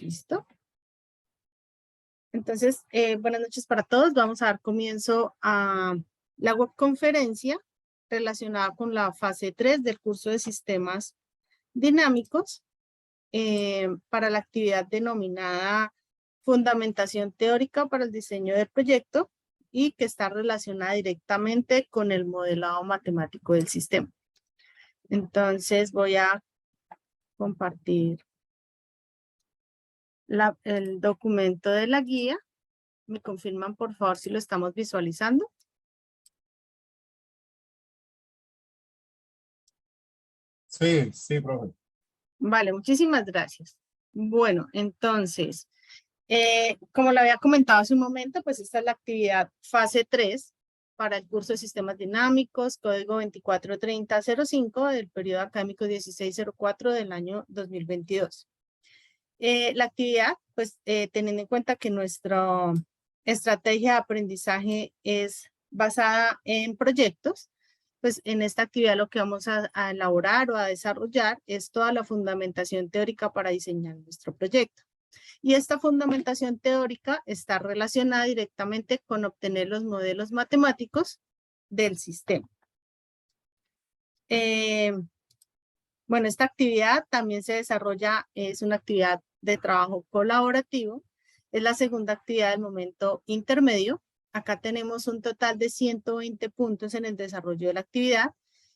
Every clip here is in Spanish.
¿Listo? Entonces, buenas noches para todos. Vamos a dar comienzo a la webconferencia relacionada con la fase 3 del curso de sistemas dinámicos para la actividad denominada Fundamentación Teórica para el Diseño del Proyecto y que está relacionada directamente con el modelado matemático del sistema. Entonces, voy a compartir el documento de la guía. ¿Me confirman, por favor, si lo estamos visualizando? Sí, sí, profe. Vale, muchísimas gracias. Bueno, entonces, como lo había comentado hace un momento, pues esta es la actividad fase 3 para el curso de sistemas dinámicos, código 243005 del periodo académico 1604 del año 2022. La actividad, pues teniendo en cuenta que nuestra estrategia de aprendizaje es basada en proyectos, pues en esta actividad lo que vamos a elaborar o a desarrollar es toda la fundamentación teórica para diseñar nuestro proyecto. Y esta fundamentación teórica está relacionada directamente con obtener los modelos matemáticos del sistema. Bueno, esta actividad también se desarrolla, es una actividad de trabajo colaborativo. Es la segunda actividad del momento intermedio. Acá tenemos un total de 120 puntos en el desarrollo de la actividad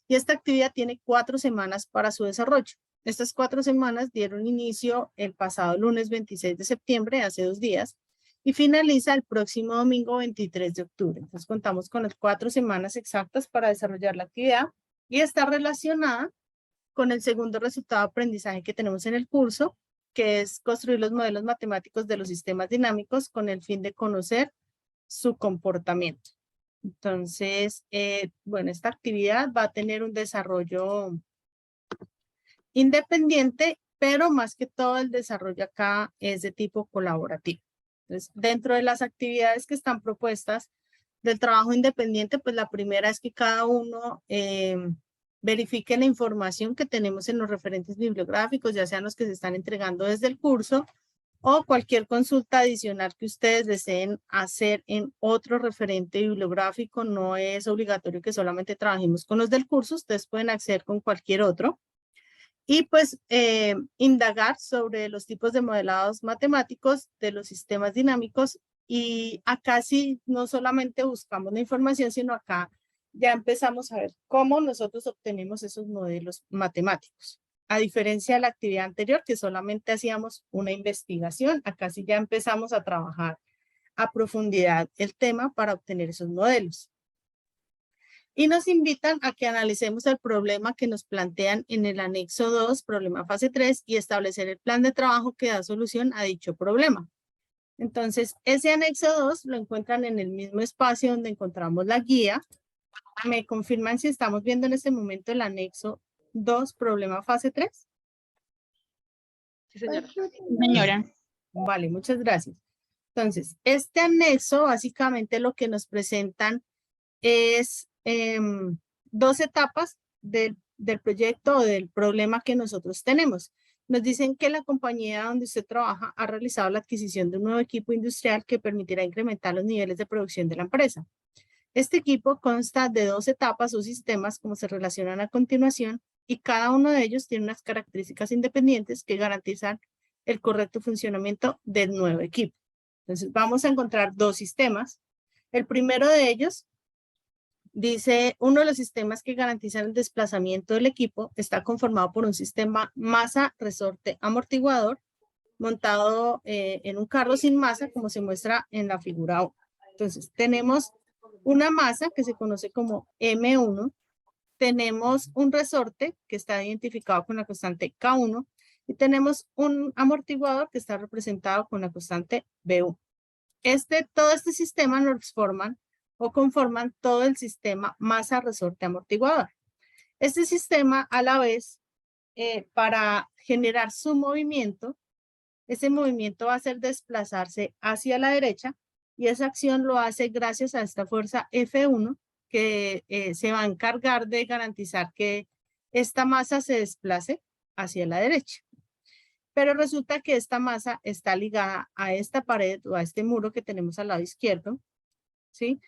y esta actividad tiene 4 semanas para su desarrollo. Estas 4 semanas dieron inicio el pasado lunes 26 de septiembre, hace 2 días, y finaliza el próximo domingo 23 de octubre. Entonces contamos con las 4 semanas exactas para desarrollar la actividad y está relacionada con el segundo resultado de aprendizaje que tenemos en el curso, que es construir los modelos matemáticos de los sistemas dinámicos con el fin de conocer su comportamiento. Entonces, bueno, esta actividad va a tener un desarrollo independiente, pero más que todo el desarrollo acá es de tipo colaborativo. Entonces, dentro de las actividades que están propuestas del trabajo independiente, pues la primera es que cada uno verifique la información que tenemos en los referentes bibliográficos, ya sean los que se están entregando desde el curso o cualquier consulta adicional que ustedes deseen hacer en otro referente bibliográfico. No es obligatorio que solamente trabajemos con los del curso, ustedes pueden acceder con cualquier otro. Y pues indagar sobre los tipos de modelados matemáticos de los sistemas dinámicos. Y acá sí, no solamente buscamos la información, sino acá ya empezamos a ver cómo nosotros obtenemos esos modelos matemáticos. A diferencia de la actividad anterior, que solamente hacíamos una investigación, acá sí ya empezamos a trabajar a profundidad el tema para obtener esos modelos. Y nos invitan a que analicemos el problema que nos plantean en el anexo 2, problema fase 3, y establecer el plan de trabajo que da solución a dicho problema. Entonces, ese anexo 2 lo encuentran en el mismo espacio donde encontramos la guía. ¿Me confirman si estamos viendo en este momento el anexo 2, problema fase 3? Sí, señora. Señora. Vale, muchas gracias. Entonces, este anexo básicamente lo que nos presentan es 2 etapas del proyecto o del problema que nosotros tenemos. Nos dicen que la compañía donde usted trabaja ha realizado la adquisición de un nuevo equipo industrial que permitirá incrementar los niveles de producción de la empresa. Este equipo consta de 2 etapas o sistemas como se relacionan a continuación y cada uno de ellos tiene unas características independientes que garantizan el correcto funcionamiento del nuevo equipo. Entonces vamos a encontrar 2 sistemas. El primero de ellos dice, uno de los sistemas que garantizan el desplazamiento del equipo está conformado por un sistema masa, resorte, amortiguador montado en un carro sin masa, como se muestra en la figura 1. Entonces, tenemos una masa que se conoce como M1, tenemos un resorte que está identificado con la constante K1 y tenemos un amortiguador que está representado con la constante B1. Todo este sistema nos forman o conforman todo el sistema masa, resorte, amortiguador. Este sistema a la vez, para generar su movimiento, ese movimiento va a hacer desplazarse hacia la derecha y esa acción lo hace gracias a esta fuerza F1 que se va a encargar de garantizar que esta masa se desplace hacia la derecha. Pero resulta que esta masa está ligada a esta pared o a este muro que tenemos al lado izquierdo, ¿sí?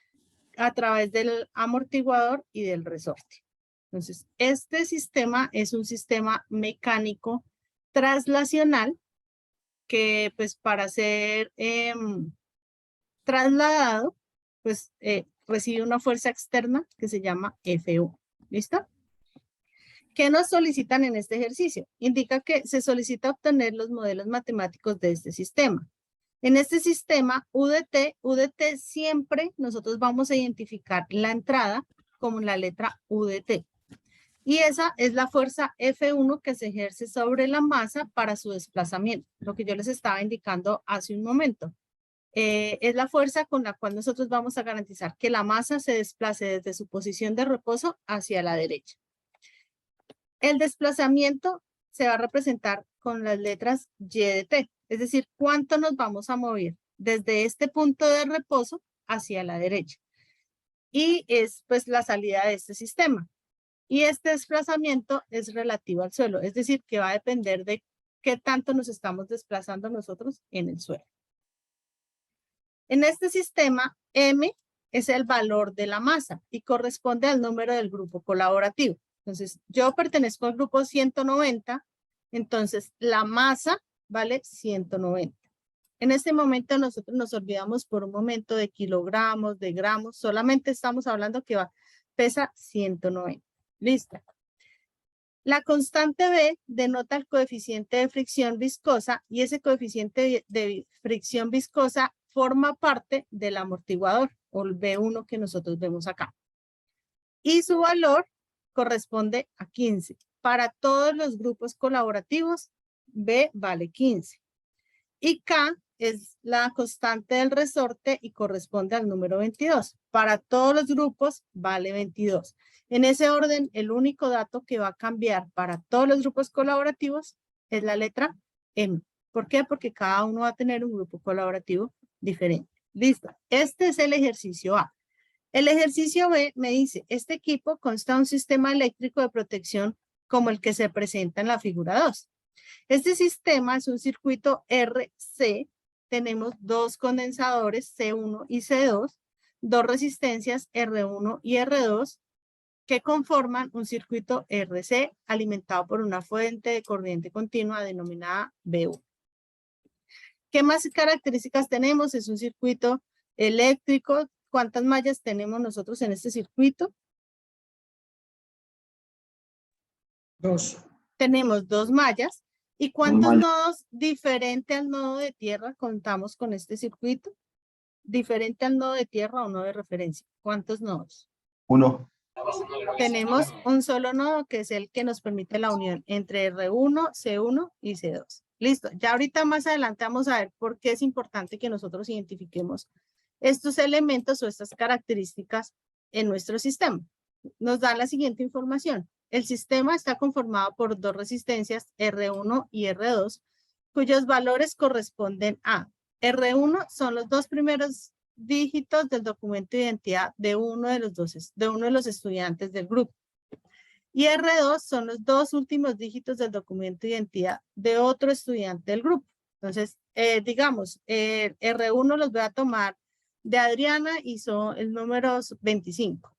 A través del amortiguador y del resorte. Entonces, este sistema es un sistema mecánico traslacional que pues para ser trasladado, pues recibe una fuerza externa que se llama F1. ¿Listo? ¿Qué nos solicitan en este ejercicio? Indica que se solicita obtener los modelos matemáticos de este sistema. En este sistema UDT siempre nosotros vamos a identificar la entrada como la letra UDT. Y esa es la fuerza F1 que se ejerce sobre la masa para su desplazamiento, lo que yo les estaba indicando hace un momento. Es la fuerza con la cual nosotros vamos a garantizar que la masa se desplace desde su posición de reposo hacia la derecha. El desplazamiento se va a representar con las letras Y de T, es decir, cuánto nos vamos a mover desde este punto de reposo hacia la derecha. Y es pues la salida de este sistema. Y este desplazamiento es relativo al suelo, es decir, que va a depender de qué tanto nos estamos desplazando nosotros en el suelo. En este sistema, M es el valor de la masa y corresponde al número del grupo colaborativo. Entonces, yo pertenezco al grupo 190, entonces la masa vale 190. En este momento nosotros nos olvidamos por un momento de kilogramos, de gramos, solamente estamos hablando que pesa 190. Listo. La constante B denota el coeficiente de fricción viscosa y ese coeficiente de fricción viscosa forma parte del amortiguador o el B1 que nosotros vemos acá. Y su valor corresponde a 15. Para todos los grupos colaborativos, B vale 15. Y K es la constante del resorte y corresponde al número 22. Para todos los grupos vale 22. En ese orden, el único dato que va a cambiar para todos los grupos colaborativos es la letra M. ¿Por qué? Porque cada uno va a tener un grupo colaborativo diferente. Listo. Este es el ejercicio A. El ejercicio B me dice, este equipo consta de un sistema eléctrico de protección como el que se presenta en la figura 2. Este sistema es un circuito RC. Tenemos dos condensadores C1 y C2, dos resistencias R1 y R2 que conforman un circuito RC alimentado por una fuente de corriente continua denominada B1. ¿Qué más características tenemos? Es un circuito eléctrico. ¿Cuántas mallas tenemos nosotros en este circuito? 2. Tenemos 2 mallas. ¿Y cuántos nodos diferente al nodo de tierra contamos con este circuito? Diferente al nodo de tierra o nodo de referencia. ¿Cuántos nodos? 1. Tenemos un solo nodo que es el que nos permite la unión entre R1, C1 y C2. Listo. Ya ahorita más adelante vamos a ver por qué es importante que nosotros identifiquemos estos elementos o estas características en nuestro sistema. Nos da la siguiente información. El sistema está conformado por dos resistencias R1 y R2, cuyos valores corresponden a R1 son los dos primeros dígitos del documento de identidad de uno de los estudiantes del grupo. Y R2 son los dos últimos dígitos del documento de identidad de otro estudiante del grupo. Entonces, digamos, R1 los voy a tomar de Adriana y son el número 25.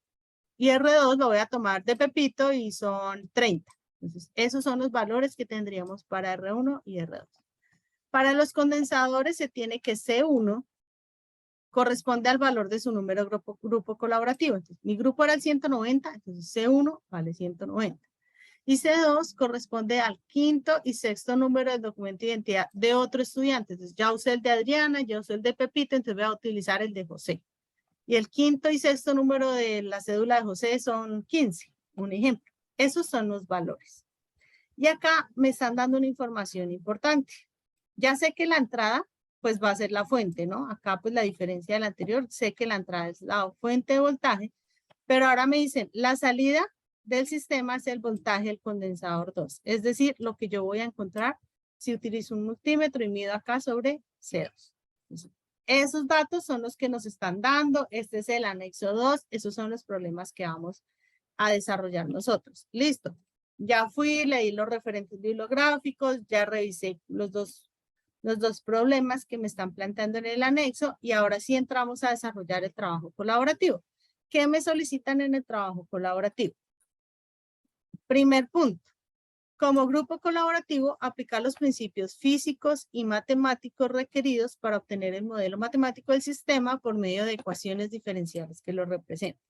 Y R2 lo voy a tomar de Pepito y son 30. Entonces, esos son los valores que tendríamos para R1 y R2. Para los condensadores se tiene que C1 corresponde al valor de su número grupo colaborativo. Entonces, mi grupo era el 190, entonces C1 vale 190. Y C2 corresponde al quinto y sexto número del documento de identidad de otro estudiante. Entonces, ya usé el de Adriana, ya usé el de Pepito, entonces voy a utilizar el de José. Y el quinto y sexto número de la cédula de José son 15, un ejemplo. Esos son los valores. Y acá me están dando una información importante. Ya sé que la entrada pues va a ser la fuente, ¿no? Acá pues la diferencia de la anterior, sé que la entrada es la fuente de voltaje, pero ahora me dicen la salida del sistema es el voltaje del condensador 2, es decir, lo que yo voy a encontrar si utilizo un multímetro y mido acá sobre C2. Entonces, esos datos son los que nos están dando, este es el anexo 2, esos son los problemas que vamos a desarrollar nosotros. Listo. Ya fui, leí los referentes bibliográficos, ya revisé los dos problemas que me están planteando en el anexo y ahora sí entramos a desarrollar el trabajo colaborativo. ¿Qué me solicitan en el trabajo colaborativo? Primer punto. Como grupo colaborativo, aplicar los principios físicos y matemáticos requeridos para obtener el modelo matemático del sistema por medio de ecuaciones diferenciales que lo representan.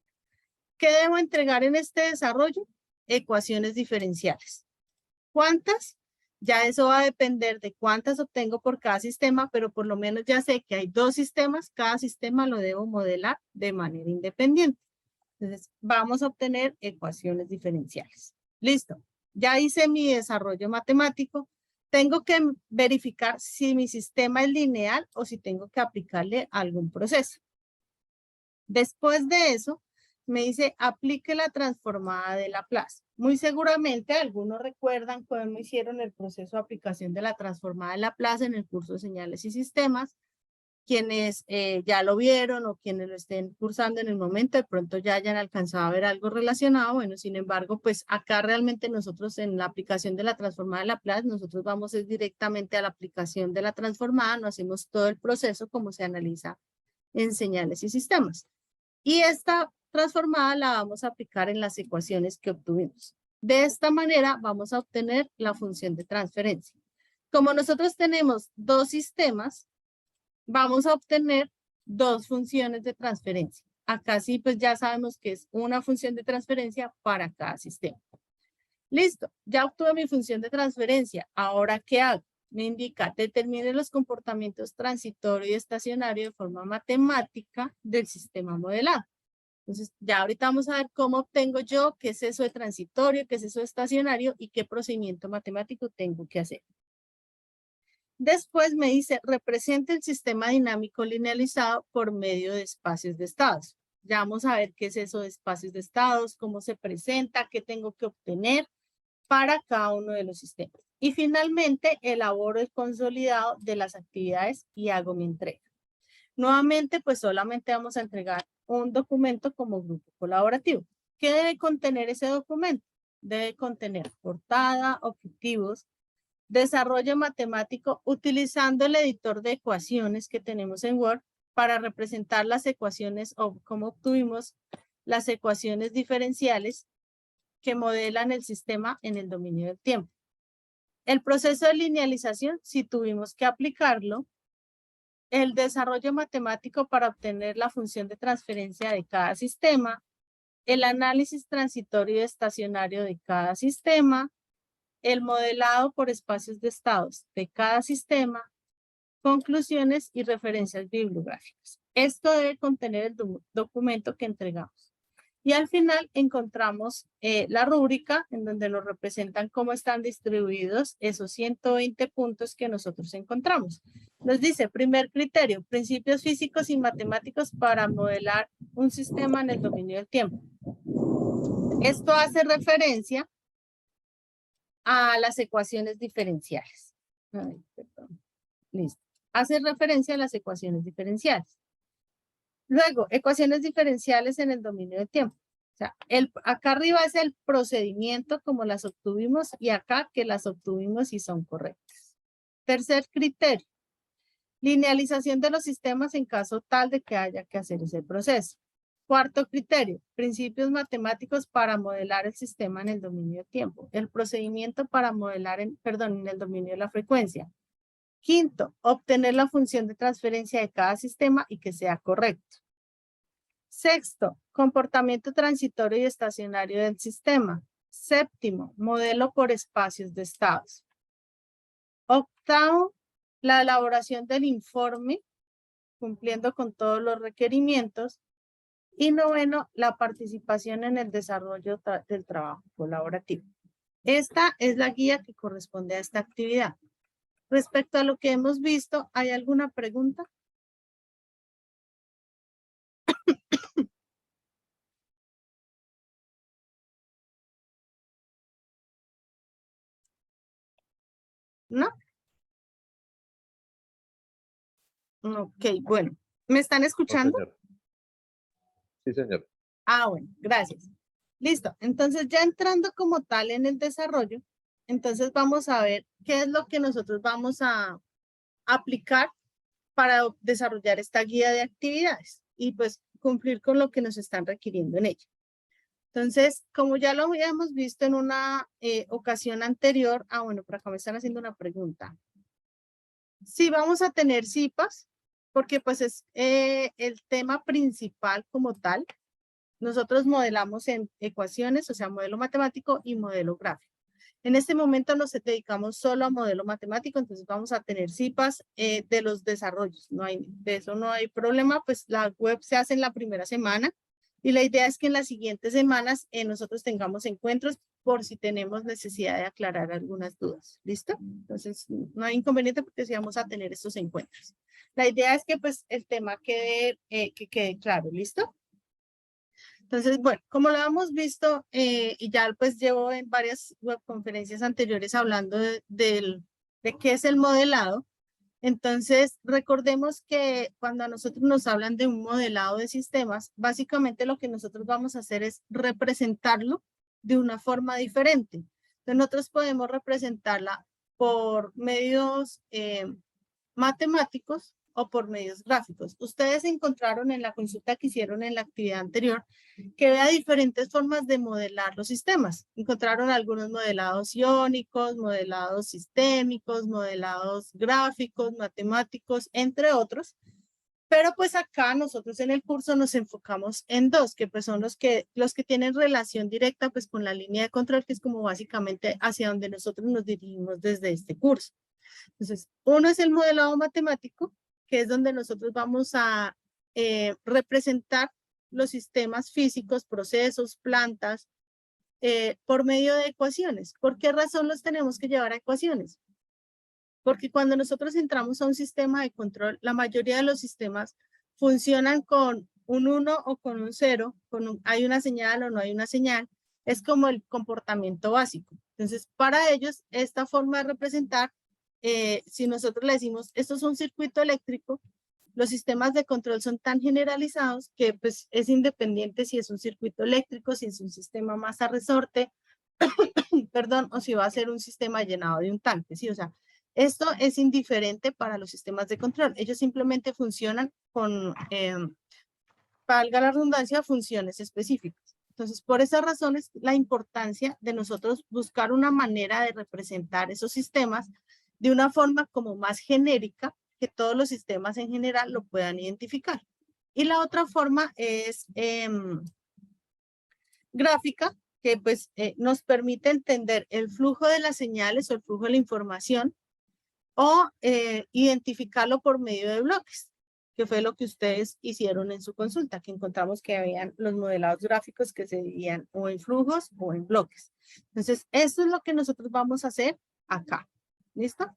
¿Qué debo entregar en este desarrollo? Ecuaciones diferenciales. ¿Cuántas? Ya eso va a depender de cuántas obtengo por cada sistema, pero por lo menos ya sé que hay 2 sistemas, cada sistema lo debo modelar de manera independiente. Entonces, vamos a obtener ecuaciones diferenciales. Listo. Ya hice mi desarrollo matemático. Tengo que verificar si mi sistema es lineal o si tengo que aplicarle algún proceso. Después de eso, me dice, aplique la transformada de Laplace. Muy seguramente algunos recuerdan cómo hicieron el proceso de aplicación de la transformada de Laplace en el curso de señales y sistemas. Quienes ya lo vieron o quienes lo estén cursando en el momento, de pronto ya hayan alcanzado a ver algo relacionado. Bueno, sin embargo, pues acá realmente nosotros en la aplicación de la transformada de Laplace, nosotros vamos directamente a la aplicación de la transformada, no hacemos todo el proceso como se analiza en señales y sistemas. Y esta transformada la vamos a aplicar en las ecuaciones que obtuvimos. De esta manera vamos a obtener la función de transferencia. Como nosotros tenemos 2 sistemas, vamos a obtener 2 funciones de transferencia. Acá sí, pues ya sabemos que es una función de transferencia para cada sistema. Listo, ya obtuve mi función de transferencia. Ahora, ¿qué hago? Me indica, determine los comportamientos transitorio y estacionario de forma matemática del sistema modelado. Entonces, ya ahorita vamos a ver cómo obtengo yo qué es eso de transitorio, qué es eso de estacionario y qué procedimiento matemático tengo que hacer. Después me dice, representa el sistema dinámico linealizado por medio de espacios de estados. Ya vamos a ver qué es eso de espacios de estados, cómo se presenta, qué tengo que obtener para cada uno de los sistemas. Y finalmente, elaboro el consolidado de las actividades y hago mi entrega. Nuevamente, pues solamente vamos a entregar un documento como grupo colaborativo. ¿Qué debe contener ese documento? Debe contener portada, objetivos, desarrollo matemático utilizando el editor de ecuaciones que tenemos en Word para representar las ecuaciones o cómo obtuvimos las ecuaciones diferenciales que modelan el sistema en el dominio del tiempo. El proceso de linealización, si tuvimos que aplicarlo, el desarrollo matemático para obtener la función de transferencia de cada sistema, el análisis transitorio y estacionario de cada sistema, el modelado por espacios de estados de cada sistema, conclusiones y referencias bibliográficas. Esto debe contener el documento que entregamos. Y al final encontramos la rúbrica en donde nos representan cómo están distribuidos esos 120 puntos que nosotros encontramos. Nos dice, primer criterio, principios físicos y matemáticos para modelar un sistema en el dominio del tiempo. Esto hace referencia a las ecuaciones diferenciales. Ay, perdón. Listo. Hace referencia a las ecuaciones diferenciales. Luego, ecuaciones diferenciales en el dominio del tiempo. O sea, acá arriba es el procedimiento como las obtuvimos y acá que las obtuvimos y son correctas. Tercer criterio. Linealización de los sistemas en caso tal de que haya que hacer ese proceso. Cuarto criterio, principios matemáticos para modelar el sistema en el dominio del tiempo. El procedimiento para modelar en el dominio de la frecuencia. Quinto, obtener la función de transferencia de cada sistema y que sea correcto. Sexto, comportamiento transitorio y estacionario del sistema. Séptimo, modelo por espacios de estados. Octavo, la elaboración del informe, cumpliendo con todos los requerimientos. Y noveno, la participación en el desarrollo del trabajo colaborativo. Esta es la guía que corresponde a esta actividad. Respecto a lo que hemos visto, ¿hay alguna pregunta? ¿No? Ok, bueno. ¿Me están No, escuchando? señor. Sí, señor. Ah, bueno, gracias. Listo. Entonces ya entrando como tal en el desarrollo, entonces vamos a ver qué es lo que nosotros vamos a aplicar para desarrollar esta guía de actividades y pues cumplir con lo que nos están requiriendo en ella. Entonces, como ya lo habíamos visto en una ocasión anterior, bueno, por acá me están haciendo una pregunta. Sí, vamos a tener CIPAS, porque pues es el tema principal como tal. Nosotros modelamos en ecuaciones, o sea, modelo matemático y modelo gráfico. En este momento nos dedicamos solo a modelo matemático, entonces vamos a tener CIPAS de los desarrollos. De eso no hay problema, pues la web se hace en la primera semana y la idea es que en las siguientes semanas nosotros tengamos encuentros por si tenemos necesidad de aclarar algunas dudas. ¿Listo? Entonces no hay inconveniente porque sí vamos a tener estos encuentros. La idea es que pues el tema que quede claro. ¿Listo? Entonces, bueno, como lo hemos visto y ya pues llevo en varias webconferencias anteriores hablando de qué es el modelado, entonces recordemos que cuando a nosotros nos hablan de un modelado de sistemas, básicamente lo que nosotros vamos a hacer es representarlo de una forma diferente. Entonces nosotros podemos representarla por medios matemáticos o por medios gráficos. Ustedes encontraron en la consulta que hicieron en la actividad anterior que vea diferentes formas de modelar los sistemas. Encontraron algunos modelados iónicos, modelados sistémicos, modelados gráficos, matemáticos, entre otros. Pero pues acá nosotros en el curso nos enfocamos en dos, que pues son los que tienen relación directa pues con la línea de control, que es como básicamente hacia donde nosotros nos dirigimos desde este curso. Entonces, uno es el modelado matemático, que es donde nosotros vamos a representar los sistemas físicos, procesos, plantas, por medio de ecuaciones. ¿Por qué razón los tenemos que llevar a ecuaciones? Porque cuando nosotros entramos a un sistema de control, la mayoría de los sistemas funcionan con un 1 o con un 0, hay una señal o no hay una señal, es como el comportamiento básico. Entonces, para ellos, esta forma de representar, si nosotros le decimos, esto es un circuito eléctrico, los sistemas de control son tan generalizados que pues es independiente si es un circuito eléctrico, si es un sistema más a resorte, perdón, o si va a ser un sistema llenado de un tanque, ¿sí? O sea, esto es indiferente para los sistemas de control. Ellos simplemente funcionan con, valga la redundancia, funciones específicas. Entonces, por esas razones, la importancia de nosotros buscar una manera de representar esos sistemas de una forma como más genérica, que todos los sistemas en general lo puedan identificar. Y la otra forma es gráfica, que pues nos permite entender el flujo de las señales o el flujo de la información o identificarlo por medio de bloques, que fue lo que ustedes hicieron en su consulta, que encontramos que habían los modelados gráficos que se dividían o en flujos o en bloques. Entonces, eso es lo que nosotros vamos a hacer acá. ¿Listo?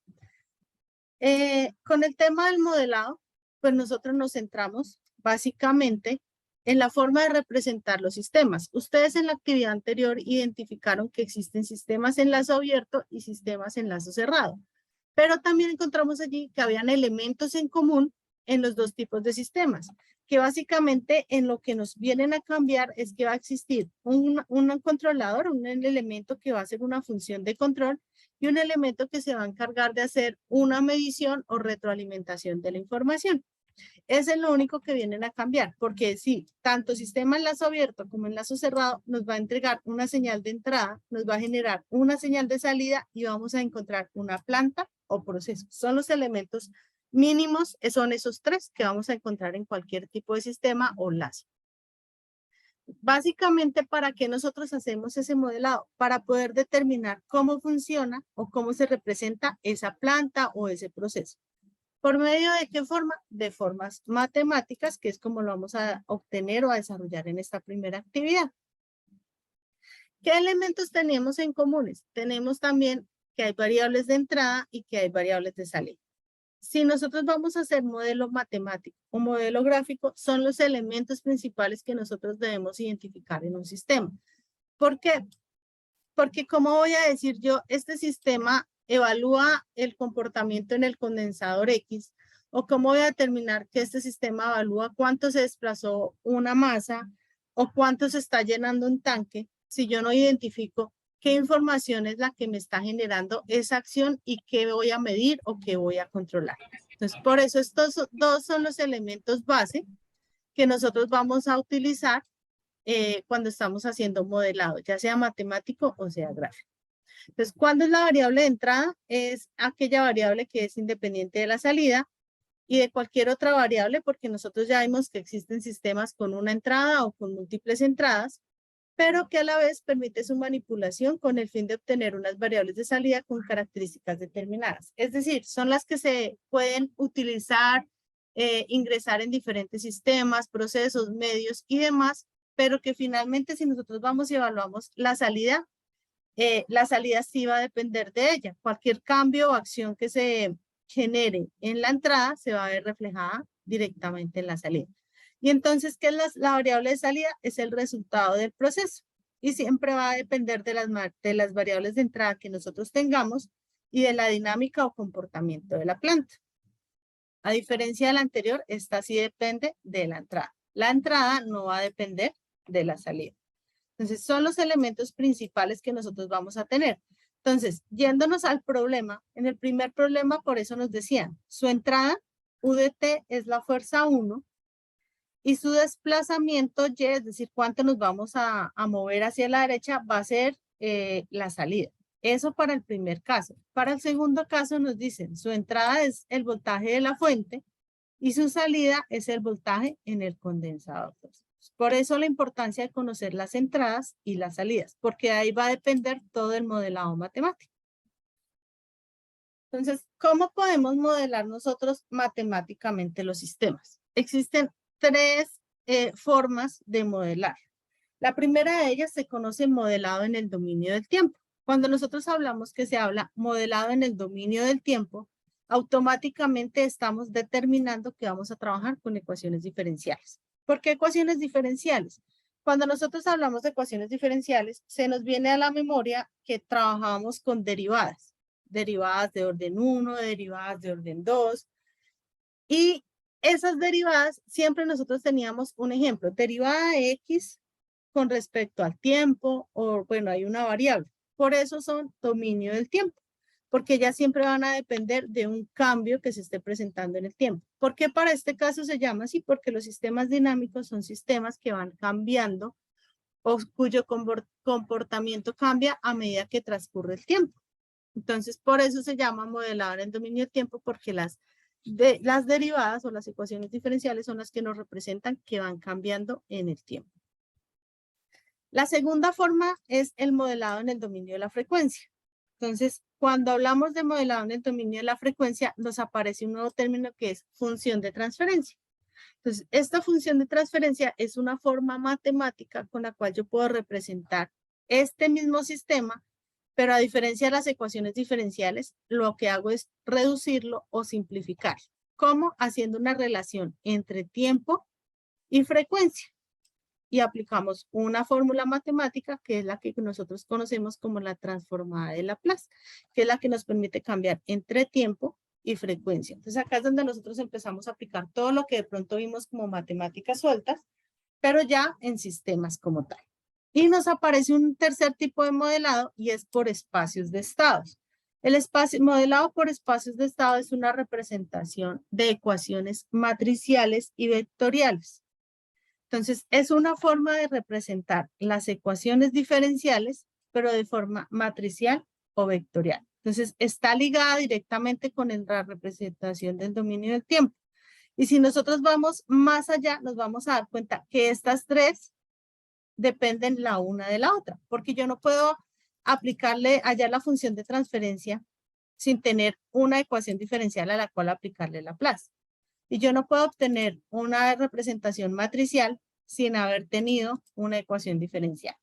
Con el tema del modelado, pues nosotros nos centramos básicamente en la forma de representar los sistemas. Ustedes en la actividad anterior identificaron que existen sistemas en lazo abierto y sistemas en lazo cerrado. Pero también encontramos allí que habían elementos en común en los dos tipos de sistemas, que básicamente en lo que nos vienen a cambiar es que va a existir un controlador, un elemento que va a hacer una función de control y un elemento que se va a encargar de hacer una medición o retroalimentación de la información. Ese es lo único que vienen a cambiar, porque sí, tanto sistema en lazo abierto como en lazo cerrado nos va a entregar una señal de entrada, nos va a generar una señal de salida y vamos a encontrar una planta o proceso. Son los elementos mínimos, son esos tres que vamos a encontrar en cualquier tipo de sistema o lazo. Básicamente, ¿para qué nosotros hacemos ese modelado? Para poder determinar cómo funciona o cómo se representa esa planta o ese proceso. ¿Por medio de qué forma? De formas matemáticas, que es como lo vamos a obtener o a desarrollar en esta primera actividad. ¿Qué elementos tenemos en comunes? Tenemos también que hay variables de entrada y que hay variables de salida. Si nosotros vamos a hacer modelo matemático o modelo gráfico, son los elementos principales que nosotros debemos identificar en un sistema. ¿Por qué? Porque ¿cómo voy a decir yo, este sistema evalúa el comportamiento en el condensador X? ¿O cómo voy a determinar que este sistema evalúa cuánto se desplazó una masa? o cuánto se está llenando un tanque si yo no identifico qué información es la que me está generando esa acción y qué voy a medir o qué voy a controlar. Entonces, por eso estos dos son los elementos base que nosotros vamos a utilizar cuando estamos haciendo modelado, ya sea matemático o sea gráfico. Entonces, ¿cuándo es la variable de entrada? Es aquella variable que es independiente de la salida y de cualquier otra variable, porque nosotros ya vimos que existen sistemas con una entrada o con múltiples entradas, pero que a la vez permite su manipulación con el fin de obtener unas variables de salida con características determinadas. Es decir, son las que se pueden utilizar, ingresar en diferentes sistemas, procesos, medios y demás, pero que finalmente si nosotros vamos y evaluamos la salida sí va a depender de ella. Cualquier cambio o acción que se genere en la entrada se va a ver reflejada directamente en la salida. Y entonces, ¿qué es la variable de salida? Es el resultado del proceso. Y siempre va a depender de las variables de entrada que nosotros tengamos y de la dinámica o comportamiento de la planta. A diferencia de la anterior, esta sí depende de la entrada. La entrada no va a depender de la salida. Entonces, son los elementos principales que nosotros vamos a tener. Entonces, yéndonos al problema, en el primer problema, por eso nos decían, su entrada, UDT, es la fuerza 1, y su desplazamiento Y, es decir, cuánto nos vamos a mover hacia la derecha, va a ser la salida. Eso para el primer caso. Para el segundo caso nos dicen, su entrada es el voltaje de la fuente y su salida es el voltaje en el condensador. Por eso la importancia de conocer las entradas y las salidas, porque de ahí va a depender todo el modelado matemático. Entonces, ¿cómo podemos modelar nosotros matemáticamente los sistemas? Existen tres formas de modelar. La primera de ellas se conoce modelado en el dominio del tiempo. Cuando nosotros hablamos que se habla modelado en el dominio del tiempo, automáticamente estamos determinando que vamos a trabajar con ecuaciones diferenciales. ¿Por qué ecuaciones diferenciales? Cuando nosotros hablamos de ecuaciones diferenciales, se nos viene a la memoria que trabajamos con derivadas. Derivadas de orden 1, derivadas de orden 2. Y esas derivadas, siempre nosotros teníamos un ejemplo, derivada de X con respecto al tiempo, o bueno, hay una variable. Por eso son dominio del tiempo, porque ya siempre van a depender de un cambio que se esté presentando en el tiempo. ¿Por qué para este caso se llama así? Porque los sistemas dinámicos son sistemas que van cambiando o cuyo comportamiento cambia a medida que transcurre el tiempo. Entonces, por eso se llama modelado en el dominio del tiempo, porque las derivadas o las ecuaciones diferenciales son las que nos representan que van cambiando en el tiempo. La segunda forma es el modelado en el dominio de la frecuencia. Entonces, cuando hablamos de modelado en el dominio de la frecuencia, nos aparece un nuevo término que es función de transferencia. Entonces, esta función de transferencia es una forma matemática con la cual yo puedo representar este mismo sistema, pero a diferencia de las ecuaciones diferenciales, lo que hago es reducirlo o simplificar. ¿Cómo? Haciendo una relación entre tiempo y frecuencia. Y aplicamos una fórmula matemática que es la que nosotros conocemos como la transformada de Laplace, que es la que nos permite cambiar entre tiempo y frecuencia. Entonces acá es donde nosotros empezamos a aplicar todo lo que de pronto vimos como matemáticas sueltas, pero ya en sistemas como tal. Y nos aparece un tercer tipo de modelado y es por espacios de estados. El modelado por espacios de estado es una representación de ecuaciones matriciales y vectoriales. Entonces, es una forma de representar las ecuaciones diferenciales, pero de forma matricial o vectorial. Entonces, está ligada directamente con la representación del dominio del tiempo. Y si nosotros vamos más allá, nos vamos a dar cuenta que estas tres dependen la una de la otra, porque yo no puedo aplicarle allá la función de transferencia sin tener una ecuación diferencial a la cual aplicarle Laplace. Y yo no puedo obtener una representación matricial sin haber tenido una ecuación diferencial.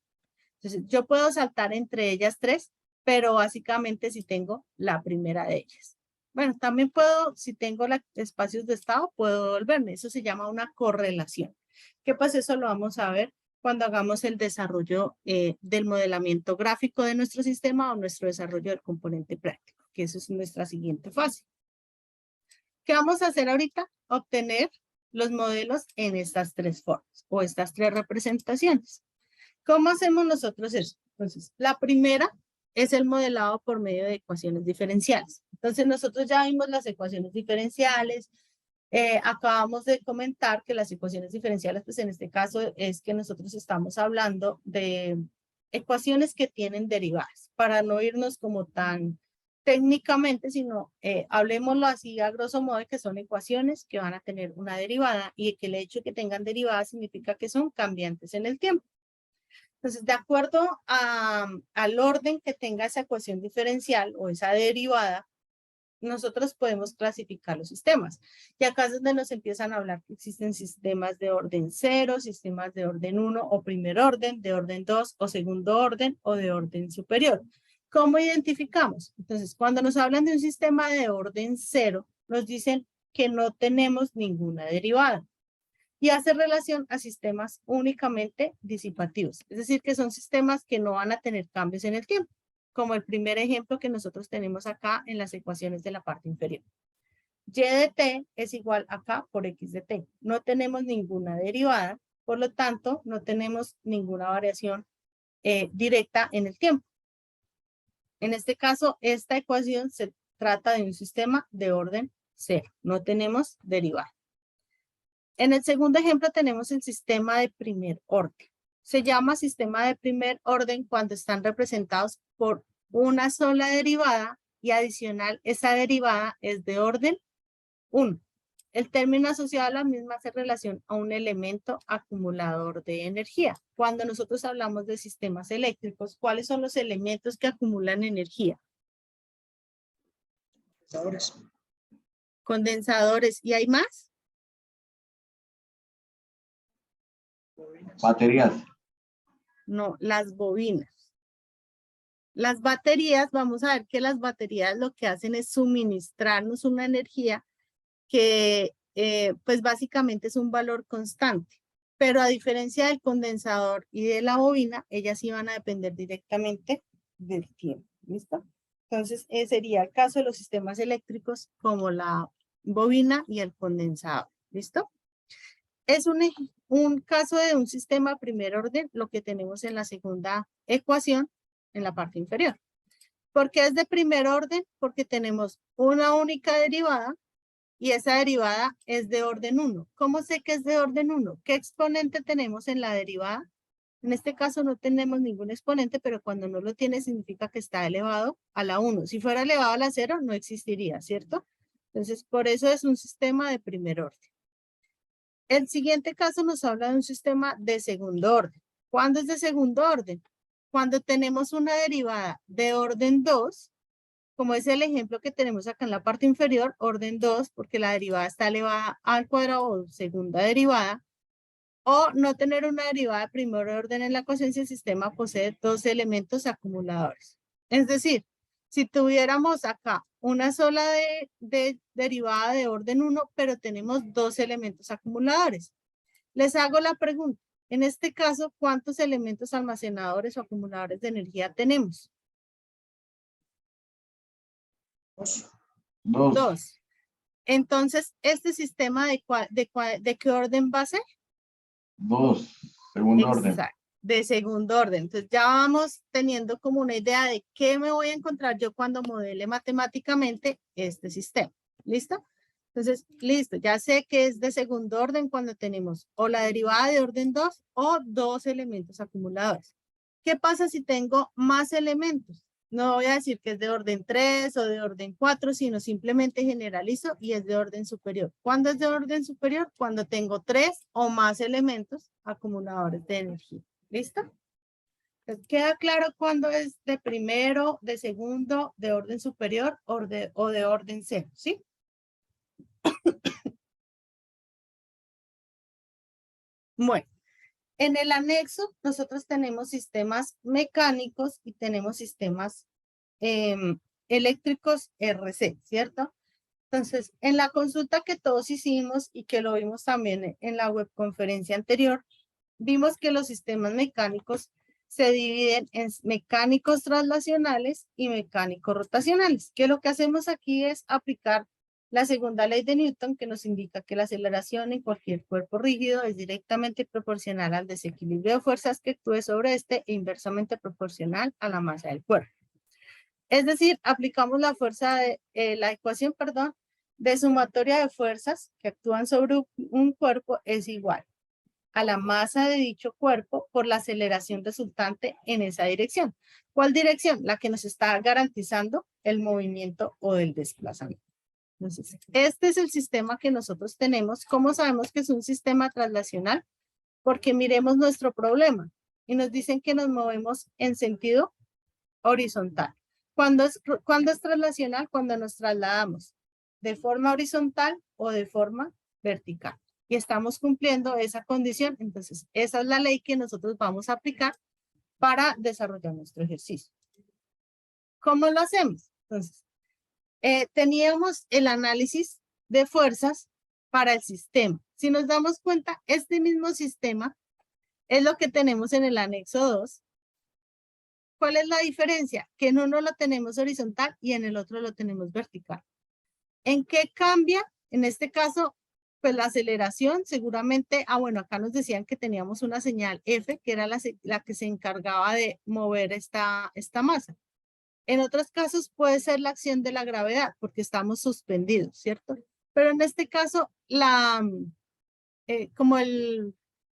Entonces, yo puedo saltar entre ellas tres, pero básicamente si tengo la primera de ellas. Bueno, también puedo, si tengo espacios de estado, puedo devolverme. Eso se llama una correlación. Que pues eso lo vamos a ver cuando hagamos el desarrollo del modelamiento gráfico de nuestro sistema o nuestro desarrollo del componente práctico, que eso es nuestra siguiente fase. ¿Qué vamos a hacer ahorita? Obtener los modelos en estas tres formas o estas tres representaciones. ¿Cómo hacemos nosotros eso? Entonces, la primera es el modelado por medio de ecuaciones diferenciales. Entonces, nosotros ya vimos las ecuaciones diferenciales. Acabamos de comentar que las ecuaciones diferenciales, pues en este caso es que nosotros estamos hablando de ecuaciones que tienen derivadas, para no irnos como tan técnicamente, sino hablemoslo así a grosso modo, que son ecuaciones que van a tener una derivada y que el hecho de que tengan derivada significa que son cambiantes en el tiempo. Entonces, de acuerdo al orden que tenga esa ecuación diferencial o esa derivada, nosotros podemos clasificar los sistemas. Y acá es donde nos empiezan a hablar que existen sistemas de orden 0, sistemas de orden 1 o primer orden, de orden 2 o segundo orden o de orden superior. ¿Cómo identificamos? Entonces, cuando nos hablan de un sistema de orden 0, nos dicen que no tenemos ninguna derivada. Y hace relación a sistemas únicamente disipativos. Es decir, que son sistemas que no van a tener cambios en el tiempo, como el primer ejemplo que nosotros tenemos acá en las ecuaciones de la parte inferior. Y de t es igual acá por x de t. No tenemos ninguna derivada, por lo tanto, no tenemos ninguna variación directa en el tiempo. En este caso, esta ecuación se trata de un sistema de orden 0. No tenemos derivada. En el segundo ejemplo tenemos el sistema de primer orden. Se llama sistema de primer orden cuando están representados por una sola derivada y adicional esa derivada es de orden 1. El término asociado a la misma hace relación a un elemento acumulador de energía. Cuando nosotros hablamos de sistemas eléctricos, ¿cuáles son los elementos que acumulan energía? Condensadores. Condensadores. ¿Y hay más? Bobinas. Baterías. No, las bobinas. Las baterías, vamos a ver que las baterías lo que hacen es suministrarnos una energía que pues básicamente es un valor constante. Pero a diferencia del condensador y de la bobina, ellas sí van a depender directamente del tiempo. ¿Listo? Entonces, ese sería el caso de los sistemas eléctricos como la bobina y el condensador. ¿Listo? Es un caso de un sistema primer orden, lo que tenemos en la segunda ecuación en la parte inferior. ¿Por qué es de primer orden? Porque tenemos una única derivada y esa derivada es de orden 1. ¿Cómo sé que es de orden 1? ¿Qué exponente tenemos en la derivada? En este caso no tenemos ningún exponente, pero cuando no lo tiene significa que está elevado a la 1. Si fuera elevado a la 0 no existiría, ¿cierto? Entonces, por eso es un sistema de primer orden. El siguiente caso nos habla de un sistema de segundo orden. ¿Cuándo es de segundo orden? Cuando tenemos una derivada de orden 2, como es el ejemplo que tenemos acá en la parte inferior, orden 2, porque la derivada está elevada al cuadrado o segunda derivada, o no tener una derivada de primer orden en la ecuación si el sistema posee dos elementos acumuladores. Es decir, si tuviéramos acá una sola de derivada de orden 1, pero tenemos dos elementos acumuladores. Les hago la pregunta. En este caso, ¿cuántos elementos almacenadores o acumuladores de energía tenemos? Dos. Dos. Entonces, ¿este sistema de qué orden va a ser? 2. Segundo orden. Exacto, de segundo orden. Entonces ya vamos teniendo como una idea de qué me voy a encontrar yo cuando modele matemáticamente este sistema. ¿Listo? Entonces, listo, ya sé que es de segundo orden cuando tenemos o la derivada de orden 2 o dos elementos acumuladores. ¿Qué pasa si tengo más elementos? No voy a decir que es de orden 3 o de orden 4, sino simplemente generalizo y es de orden superior. ¿Cuándo es de orden superior? Cuando tengo 3 o más elementos acumuladores de energía. ¿Listo? Entonces, ¿queda claro cuándo es de primero, de segundo, de orden superior o de orden 0? ¿Sí? Bueno. En el anexo, nosotros tenemos sistemas mecánicos y tenemos sistemas eléctricos RC, ¿cierto? Entonces, en la consulta que todos hicimos y que lo vimos también en la webconferencia anterior, vimos que los sistemas mecánicos se dividen en mecánicos traslacionales y mecánicos rotacionales, que lo que hacemos aquí es aplicar La segunda ley de Newton, que nos indica que la aceleración en cualquier cuerpo rígido es directamente proporcional al desequilibrio de fuerzas que actúe sobre este e inversamente proporcional a la masa del cuerpo. Es decir, aplicamos la la ecuación, perdón, de sumatoria de fuerzas que actúan sobre un cuerpo es igual a la masa de dicho cuerpo por la aceleración resultante en esa dirección. ¿Cuál dirección? La que nos está garantizando el movimiento o el desplazamiento. Entonces, este es el sistema que nosotros tenemos. ¿Cómo sabemos que es un sistema translacional? Porque miremos nuestro problema y nos dicen que nos movemos en sentido horizontal. ¿Cuándo es translacional? Cuando nos trasladamos de forma horizontal o de forma vertical. Y estamos cumpliendo esa condición. Entonces, esa es la ley que nosotros vamos a aplicar para desarrollar nuestro ejercicio. ¿Cómo lo hacemos? Entonces, teníamos el análisis de fuerzas para el sistema. Si nos damos cuenta, este mismo sistema es lo que tenemos en el anexo 2. ¿Cuál es la diferencia? Que en uno lo tenemos horizontal y en el otro lo tenemos vertical. ¿En qué cambia? En este caso, pues la aceleración seguramente, bueno, acá nos decían que teníamos una señal F, que era la que se encargaba de mover esta masa. En otros casos puede ser la acción de la gravedad, porque estamos suspendidos, ¿cierto? Pero en este caso, como el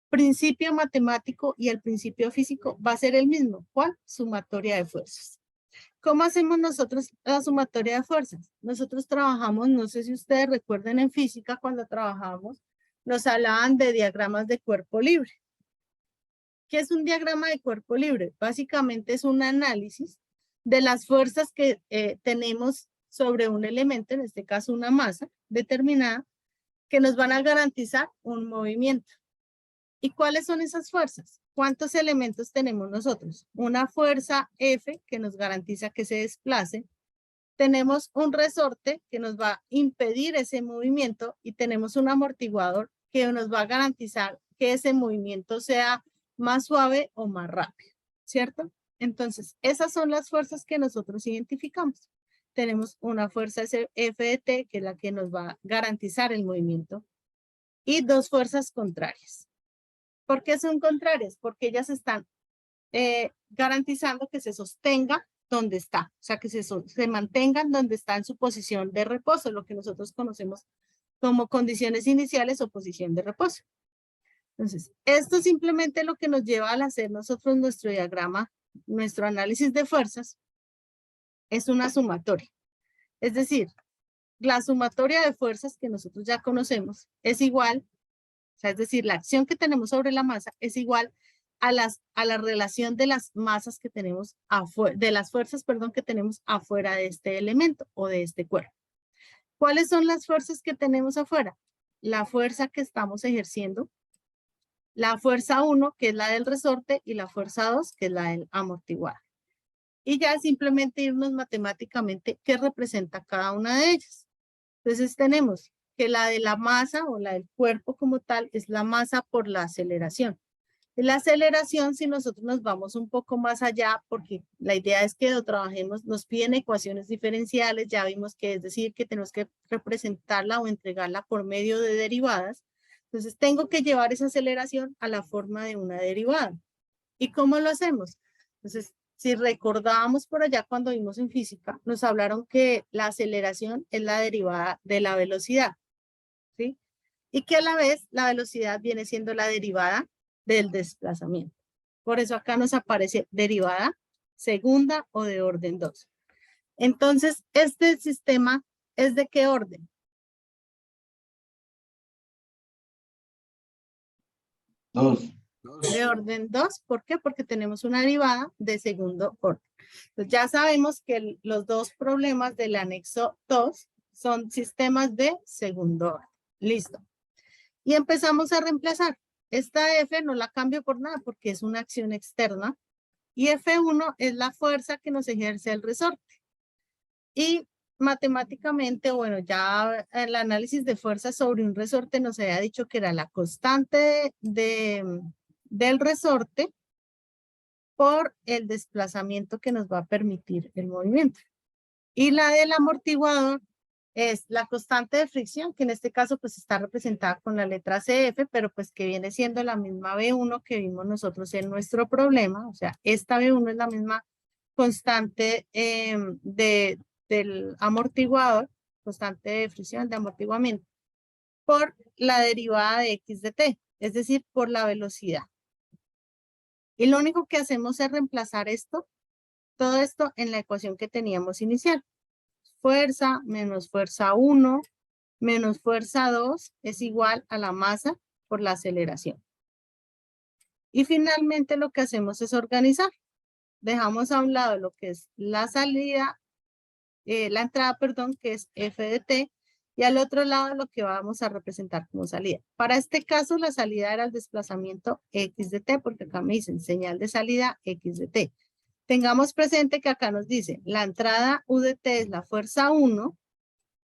principio matemático y el principio físico va a ser el mismo. ¿Cuál? Sumatoria de fuerzas. ¿Cómo hacemos nosotros la sumatoria de fuerzas? Nosotros trabajamos, no sé si ustedes recuerden en física cuando trabajamos, nos hablaban de diagramas de cuerpo libre. ¿Qué es un diagrama de cuerpo libre? Básicamente es un análisis de las fuerzas que tenemos sobre un elemento, en este caso una masa determinada, que nos van a garantizar un movimiento. ¿Y cuáles son esas fuerzas? ¿Cuántos elementos tenemos nosotros? Una fuerza F que nos garantiza que se desplace. Tenemos un resorte que nos va a impedir ese movimiento y tenemos un amortiguador que nos va a garantizar que ese movimiento sea más suave o más rápido, ¿cierto? Entonces, esas son las fuerzas que nosotros identificamos. Tenemos una fuerza F de T, que es la que nos va a garantizar el movimiento, y dos fuerzas contrarias. ¿Por qué son contrarias? Porque ellas están garantizando que se sostenga donde está, o sea, que se mantengan donde está en su posición de reposo, lo que nosotros conocemos como condiciones iniciales o posición de reposo. Entonces, esto es simplemente lo que nos lleva al hacer nosotros nuestro diagrama, nuestro análisis de fuerzas, es una sumatoria. Es decir, la sumatoria de fuerzas que nosotros ya conocemos es igual, o sea, es decir, la acción que tenemos sobre la masa es igual a la relación de las masas que tenemos afuera, de las fuerzas, perdón, que tenemos afuera de este elemento o de este cuerpo. ¿Cuáles son las fuerzas que tenemos afuera? La fuerza que estamos ejerciendo, la fuerza 1, que es la del resorte, y la fuerza 2, que es la del amortiguador. Y ya simplemente irnos matemáticamente qué representa cada una de ellas. Entonces tenemos que la de la masa o la del cuerpo como tal es la masa por la aceleración. La aceleración, si nosotros nos vamos un poco más allá, porque la idea es que lo trabajemos, nos piden ecuaciones diferenciales, ya vimos que es decir que tenemos que representarla o entregarla por medio de derivadas. Entonces tengo que llevar esa aceleración a la forma de una derivada. ¿Y cómo lo hacemos? Entonces, si recordábamos por allá cuando vimos en física, nos hablaron que la aceleración es la derivada de la velocidad, ¿sí? Y que a la vez la velocidad viene siendo la derivada del desplazamiento. Por eso acá nos aparece derivada segunda o de orden 2. Entonces, este sistema es ¿de qué orden? Dos. De orden 2. ¿Por qué? Porque tenemos una derivada de segundo orden. Entonces, ya sabemos que los dos problemas del anexo 2 son sistemas de segundo orden. Listo. Y empezamos a reemplazar. Esta F no la cambio por nada porque es una acción externa. Y F1 es la fuerza que nos ejerce el resorte. Y matemáticamente, bueno, ya el análisis de fuerza sobre un resorte nos había dicho que era la constante del resorte por el desplazamiento que nos va a permitir el movimiento. Y la del amortiguador es la constante de fricción, que en este caso pues está representada con la letra CF, pero pues que viene siendo la misma B1 que vimos nosotros en nuestro problema, o sea, esta B1 es la misma constante del amortiguador, constante de fricción, de amortiguamiento, por la derivada de X de T, es decir, por la velocidad. Y lo único que hacemos es reemplazar todo esto en la ecuación que teníamos inicial. Fuerza menos fuerza 1 menos fuerza 2 es igual a la masa por la aceleración. Y finalmente lo que hacemos es organizar. Dejamos a un lado lo que es la salida, la entrada, perdón, que es F de T, y al otro lado lo que vamos a representar como salida. Para este caso, la salida era el desplazamiento X de T, porque acá me dicen señal de salida X de T. Tengamos presente que acá nos dice, la entrada U de T es la fuerza 1,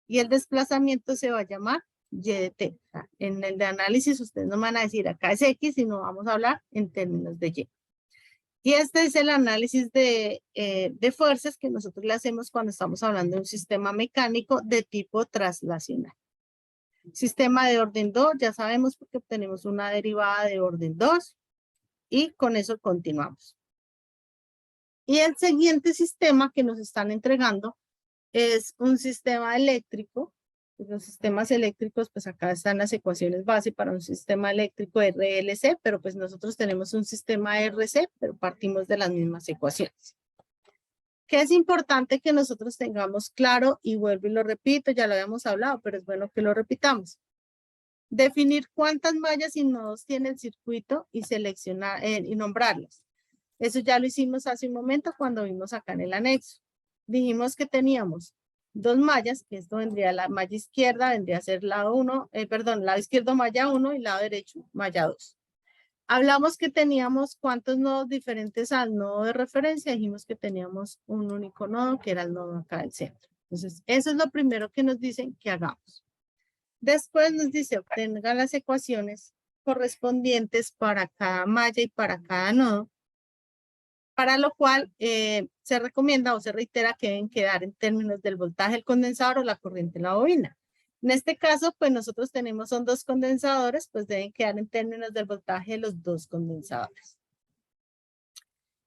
y el desplazamiento se va a llamar Y de T. En el de análisis ustedes no van a decir acá es X, sino vamos a hablar en términos de Y. Y este es el análisis de fuerzas que nosotros le hacemos cuando estamos hablando de un sistema mecánico de tipo traslacional. Sistema de orden 2, ya sabemos porque obtenemos una derivada de orden 2 y con eso continuamos. Y el siguiente sistema que nos están entregando es un sistema eléctrico. Los sistemas eléctricos, pues acá están las ecuaciones base para un sistema eléctrico RLC, pero pues nosotros tenemos un sistema RC, pero partimos de las mismas ecuaciones. Que es importante que nosotros tengamos claro, y vuelvo y lo repito, ya lo habíamos hablado, pero es bueno que lo repitamos. Definir cuántas mallas y nodos tiene el circuito y seleccionar y nombrarlas. Eso ya lo hicimos hace un momento cuando vimos acá en el anexo. Dijimos que teníamos 2 mallas, que esto vendría la malla izquierda, vendría a ser lado 1, lado izquierdo malla 1 y lado derecho malla 2. Hablamos que teníamos cuántos nodos diferentes al nodo de referencia, dijimos que teníamos un único nodo, que era el nodo acá del centro. Entonces, eso es lo primero que nos dicen que hagamos. Después nos dice, obtenga las ecuaciones correspondientes para cada malla y para cada nodo, para lo cual se recomienda o se reitera que deben quedar en términos del voltaje del condensador o la corriente en la bobina. En este caso, pues nosotros son 2 condensadores, pues deben quedar en términos del voltaje de los 2 condensadores.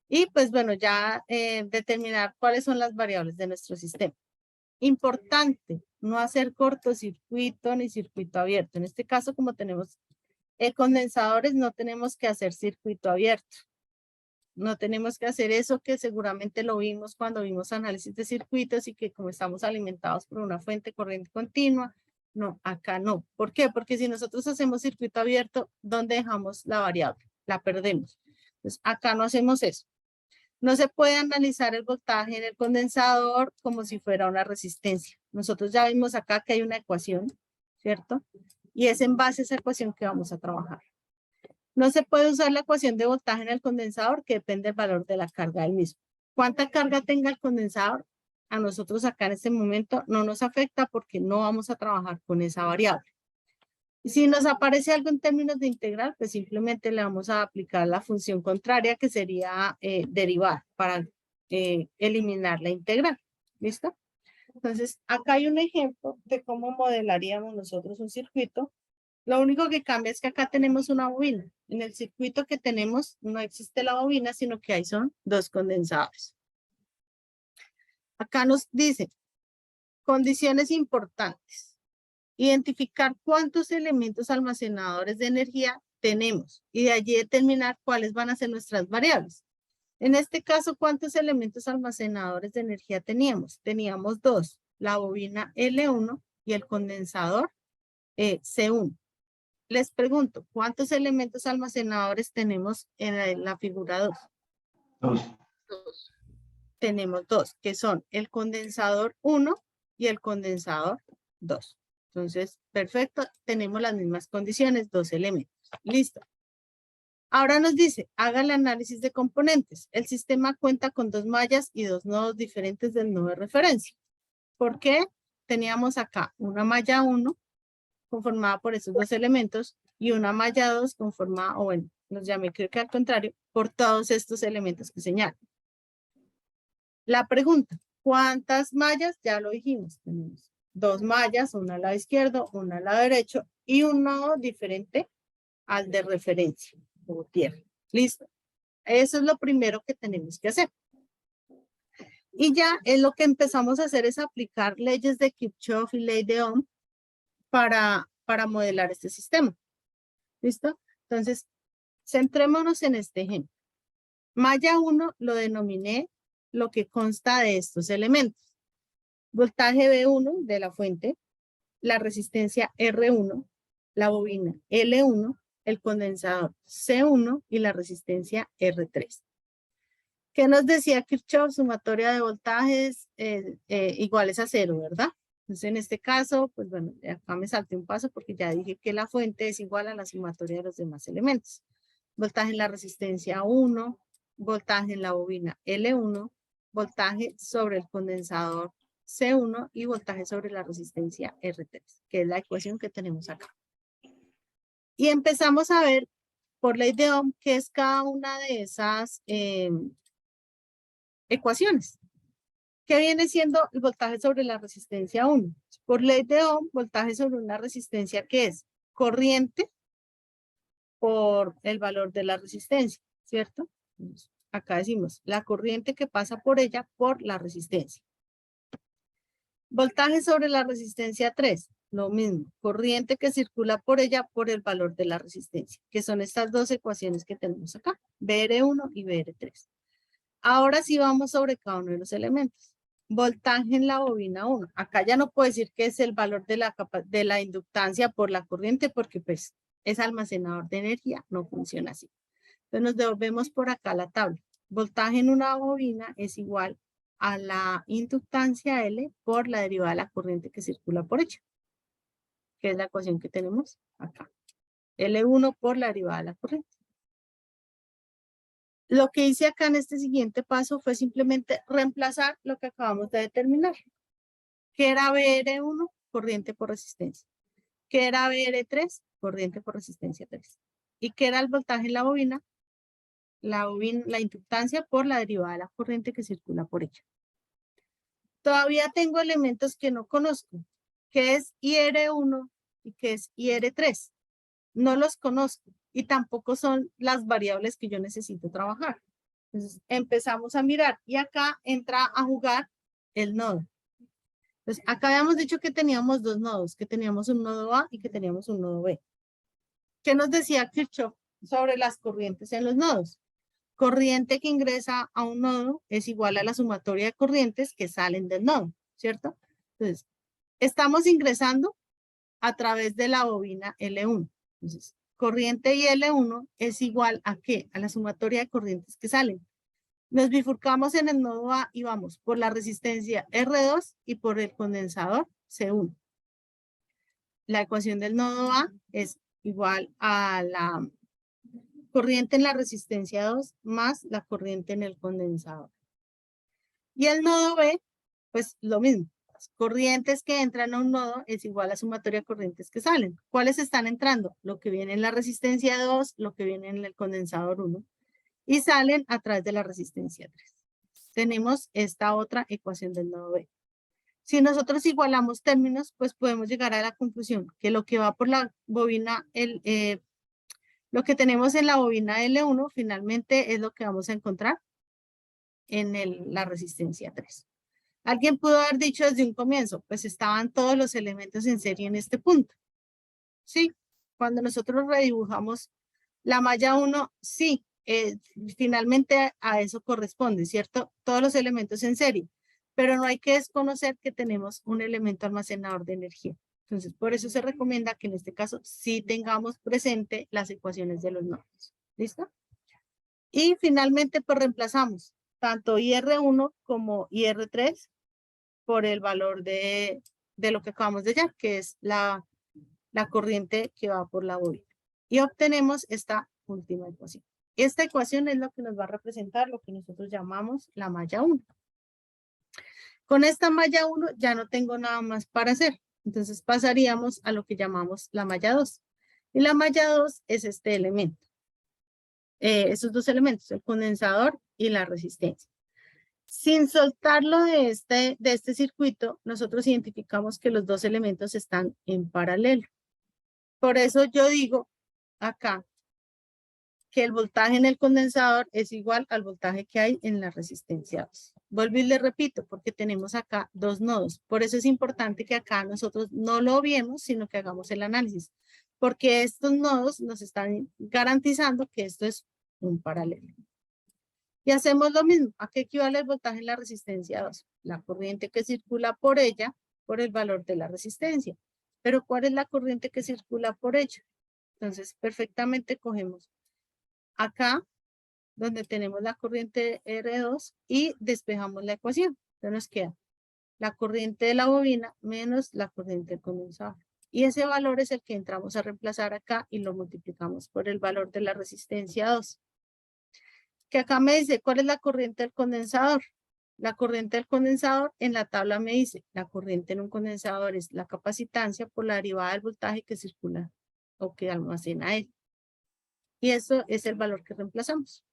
Y pues bueno, ya determinar cuáles son las variables de nuestro sistema. Importante, no hacer cortocircuito ni circuito abierto. En este caso, como tenemos condensadores, no tenemos que hacer circuito abierto. No tenemos que hacer eso que seguramente lo vimos cuando vimos análisis de circuitos y que como estamos alimentados por una fuente corriente continua, no, acá no. ¿Por qué? Porque si nosotros hacemos circuito abierto, ¿dónde dejamos la variable? La perdemos. Entonces, acá no hacemos eso. No se puede analizar el voltaje en el condensador como si fuera una resistencia. Nosotros ya vimos acá que hay una ecuación, ¿cierto? Y es en base a esa ecuación que vamos a trabajar. No se puede usar la ecuación de voltaje en el condensador, que depende del valor de la carga del mismo. ¿Cuánta carga tenga el condensador? A nosotros acá en este momento no nos afecta porque no vamos a trabajar con esa variable. Y si nos aparece algo en términos de integral, pues simplemente le vamos a aplicar la función contraria, que sería derivar para eliminar la integral. ¿Listo? Entonces, acá hay un ejemplo de cómo modelaríamos nosotros un circuito. Lo único que cambia es que acá tenemos una bobina. En el circuito que tenemos no existe la bobina, sino que ahí son 2 condensadores. Acá nos dice condiciones importantes. Identificar cuántos elementos almacenadores de energía tenemos y de allí determinar cuáles van a ser nuestras variables. En este caso, ¿cuántos elementos almacenadores de energía teníamos? Teníamos 2, la bobina L1 y el condensador C1. Les pregunto, ¿cuántos elementos almacenadores tenemos en la figura 2? 2. Tenemos 2, que son el condensador 1 y el condensador 2. Entonces, perfecto, tenemos las mismas condiciones, 2 elementos. Listo. Ahora nos dice, haga el análisis de componentes. El sistema cuenta con 2 mallas y 2 nodos diferentes del nodo de referencia. ¿Por qué? Teníamos acá una malla 1 conformada por esos 2 elementos y una malla 2 conformada, o bueno, los llamé creo que al contrario, por todos estos elementos que señalo. La pregunta, ¿cuántas mallas? Ya lo dijimos, tenemos dos mallas, una al lado izquierdo, una al lado derecho y un nodo diferente al de referencia o tierra. ¿Listo? Eso es lo primero que tenemos que hacer. Y ya es lo que empezamos a hacer es aplicar leyes de Kirchhoff y ley de Ohm para modelar este sistema. ¿Listo? Entonces, centrémonos en este ejemplo. Malla 1 lo denominé lo que consta de estos elementos. Voltaje B1 de la fuente, la resistencia R1, la bobina L1, el condensador C1 y la resistencia R3. ¿Qué nos decía Kirchhoff? Sumatoria de voltajes iguales a 0, ¿verdad? Entonces, en este caso, pues bueno, acá me salté un paso porque ya dije que la fuente es igual a la sumatoria de los demás elementos. Voltaje en la resistencia 1, voltaje en la bobina L1, voltaje sobre el condensador C1 y voltaje sobre la resistencia R3, que es la ecuación que tenemos acá. Y empezamos a ver por ley de Ohm qué es cada una de esas ecuaciones. ¿Qué viene siendo el voltaje sobre la resistencia 1? Por ley de Ohm, voltaje sobre una resistencia que es corriente por el valor de la resistencia, ¿cierto? Entonces, acá decimos la corriente que pasa por ella por la resistencia. Voltaje sobre la resistencia 3, lo mismo, corriente que circula por ella por el valor de la resistencia, que son estas dos ecuaciones que tenemos acá, BR1 y BR3. Ahora sí vamos sobre cada uno de los elementos. Voltaje en la bobina 1. Acá ya no puedo decir que es el valor de la inductancia por la corriente porque pues es almacenador de energía, no funciona así. Entonces nos devolvemos por acá a la tabla. Voltaje en una bobina es igual a la inductancia L por la derivada de la corriente que circula por ella, que es la ecuación que tenemos acá. L1 por la derivada de la corriente. Lo que hice acá en este siguiente paso fue simplemente reemplazar lo que acabamos de determinar, que era BR1, corriente por resistencia, que era BR3, corriente por resistencia 3, y que era el voltaje en la bobina, la inductancia por la derivada de la corriente que circula por ella. Todavía tengo elementos que no conozco, que es IR1 y que es IR3. No los conozco y tampoco son las variables que yo necesito trabajar. Entonces empezamos a mirar y acá entra a jugar el nodo. Entonces acá habíamos dicho que teníamos dos nodos, que teníamos un nodo A y que teníamos un nodo B. ¿Qué nos decía Kirchhoff sobre las corrientes en los nodos? Corriente que ingresa a un nodo es igual a la sumatoria de corrientes que salen del nodo, ¿cierto? Entonces, estamos ingresando a través de la bobina L1. Entonces, corriente y L1 es igual a ¿qué? A la sumatoria de corrientes que salen. Nos bifurcamos en el nodo A y vamos por la resistencia R2 y por el condensador C1. La ecuación del nodo A es igual a la corriente en la resistencia 2 más la corriente en el condensador. Y el nodo B, pues lo mismo. Las corrientes que entran a un nodo es igual a sumatoria de corrientes que salen. ¿Cuáles están entrando? Lo que viene en la resistencia 2, lo que viene en el condensador 1. Y salen a través de la resistencia 3. Tenemos esta otra ecuación del nodo B. Si nosotros igualamos términos, pues podemos llegar a la conclusión que lo que va por la bobina, lo que tenemos en la bobina L1 finalmente es lo que vamos a encontrar en la resistencia 3. Alguien pudo haber dicho desde un comienzo, pues estaban todos los elementos en serie en este punto. Sí, cuando nosotros redibujamos la malla 1, sí, finalmente a eso corresponde, ¿cierto? Todos los elementos en serie, pero no hay que desconocer que tenemos un elemento almacenador de energía. Entonces, por eso se recomienda que en este caso sí tengamos presente las ecuaciones de los nodos. ¿Listo? Y finalmente, pues reemplazamos tanto IR1 como IR3 por el valor de lo que acabamos de hallar, que es la corriente que va por la bobina. Y obtenemos esta última ecuación. Esta ecuación es lo que nos va a representar lo que nosotros llamamos la malla 1. Con esta malla 1 ya no tengo nada más para hacer. Entonces pasaríamos a lo que llamamos la malla 2. Y la malla 2 es este elemento. Esos dos elementos, el condensador y la resistencia. Sin soltarlo de este circuito, nosotros identificamos que los dos elementos están en paralelo. Por eso yo digo acá que el voltaje en el condensador es igual al voltaje que hay en la resistencia 2. Vuelvo y le repito, porque tenemos acá dos nodos. Por eso es importante que acá nosotros no lo viemos, sino que hagamos el análisis. Porque estos nodos nos están garantizando que esto es un paralelo. Y hacemos lo mismo. ¿A qué equivale el voltaje en la resistencia 2? La corriente que circula por ella, por el valor de la resistencia. Pero ¿cuál es la corriente que circula por ella? Entonces, perfectamente cogemos acá, donde tenemos la corriente R2 y despejamos la ecuación. Entonces nos queda la corriente de la bobina menos la corriente del condensador. Y ese valor es el que entramos a reemplazar acá y lo multiplicamos por el valor de la resistencia 2. Que acá me dice, ¿cuál es la corriente del condensador? La corriente del condensador en la tabla me dice, la corriente en un condensador es la capacitancia por la derivada del voltaje que circula o que almacena él. Y eso es el valor que reemplazamos.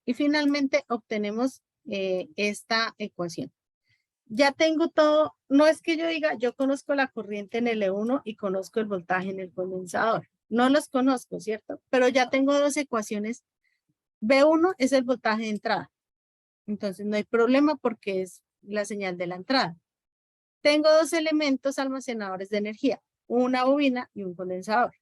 Y finalmente obtenemos esta ecuación. Ya tengo todo, no es que yo diga, yo conozco la corriente en el E1 y conozco el voltaje en el condensador. No los conozco, ¿cierto? Pero ya tengo dos ecuaciones. B1 es el voltaje de entrada. Entonces no hay problema porque es la señal de la entrada. Tengo dos elementos almacenadores de energía, una bobina y un condensador.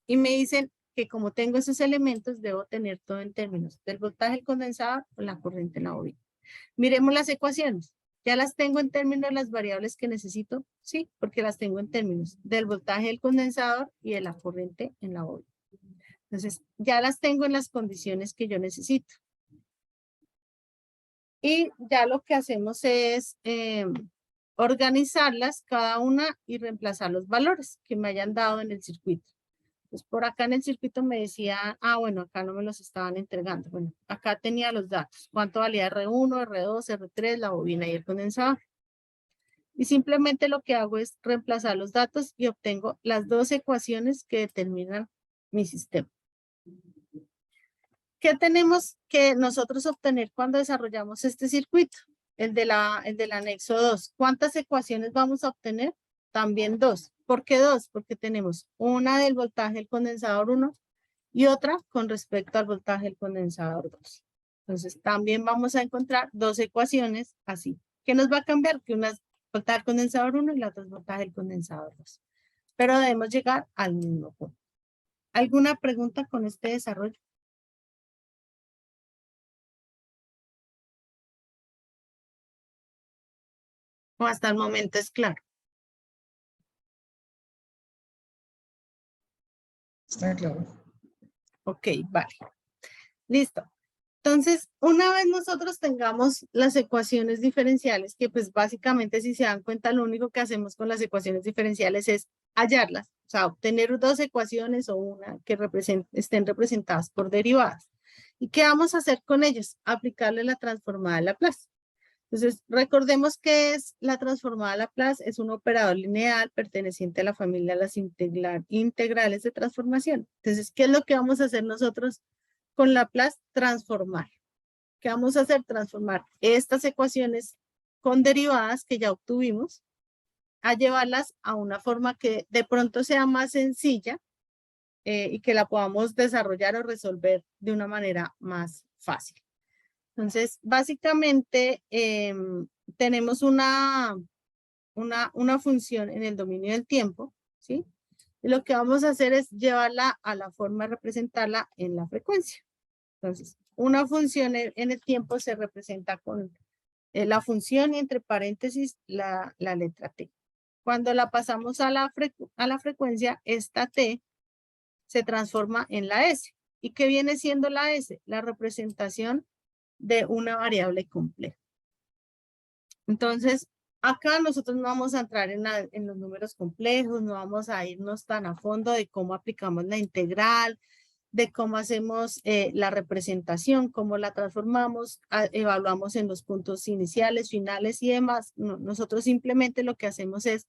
Y me dicen que como tengo esos elementos, debo tener todo en términos del voltaje del condensador o la corriente en la bobina. Miremos las ecuaciones. ¿Ya las tengo en términos de las variables que necesito? Sí, porque las tengo en términos del voltaje del condensador y de la corriente en la bobina. Entonces, ya las tengo en las condiciones que yo necesito. Y ya lo que hacemos es organizarlas cada una y reemplazar los valores que me hayan dado en el circuito. Pues por acá en el circuito me decía, bueno, acá no me los estaban entregando. Bueno, acá tenía los datos. ¿Cuánto valía R1, R2, R3, la bobina y el condensador? Y simplemente lo que hago es reemplazar los datos y obtengo las dos ecuaciones que determinan mi sistema. ¿Qué tenemos que nosotros obtener cuando desarrollamos este circuito? El del anexo 2. ¿Cuántas ecuaciones vamos a obtener? También dos. ¿Por qué dos? Porque tenemos una del voltaje del condensador 1 y otra con respecto al voltaje del condensador 2. Entonces también vamos a encontrar dos ecuaciones así. ¿Qué nos va a cambiar? Que una es voltaje del condensador 1 y la otra es voltaje del condensador 2. Pero debemos llegar al mismo punto. ¿Alguna pregunta con este desarrollo? ¿O hasta el momento es claro? Está claro. Ok, vale. Listo. Entonces, una vez nosotros tengamos las ecuaciones diferenciales, que pues básicamente si se dan cuenta, lo único que hacemos con las ecuaciones diferenciales es hallarlas, o sea, obtener dos ecuaciones o una que estén representadas por derivadas. ¿Y qué vamos a hacer con ellas? Aplicarle la transformada de Laplace. Entonces, recordemos que es la transformada de Laplace, es un operador lineal perteneciente a la familia de las integrales de transformación. Entonces, ¿qué es lo que vamos a hacer nosotros con Laplace? Transformar. ¿Qué vamos a hacer? Transformar estas ecuaciones con derivadas que ya obtuvimos a llevarlas a una forma que de pronto sea más sencilla y que la podamos desarrollar o resolver de una manera más fácil. Entonces, básicamente tenemos una función en el dominio del tiempo, ¿sí? Y lo que vamos a hacer es llevarla a la forma de representarla en la frecuencia. Entonces, una función en el tiempo se representa con la función y entre paréntesis la letra t. Cuando la pasamos a la frecuencia, esta t se transforma en la s. ¿Y qué viene siendo la s? La representación de una variable compleja. Entonces, acá nosotros no vamos a entrar en los números complejos, no vamos a irnos tan a fondo de cómo aplicamos la integral, de cómo hacemos la representación, cómo la transformamos, evaluamos en los puntos iniciales, finales y demás. No, nosotros simplemente lo que hacemos es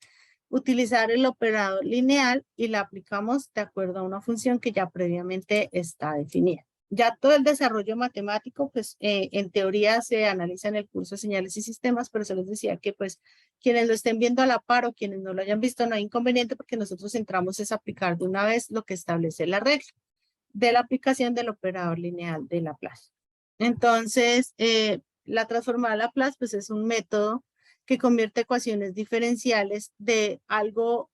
utilizar el operador lineal y la aplicamos de acuerdo a una función que ya previamente está definida. Ya todo el desarrollo matemático, pues en teoría se analiza en el curso de señales y sistemas, pero se les decía que pues quienes lo estén viendo a la par o quienes no lo hayan visto no hay inconveniente porque nosotros entramos es aplicar de una vez lo que establece la regla de la aplicación del operador lineal de Laplace. Entonces, la transformada de Laplace pues es un método que convierte ecuaciones diferenciales de algo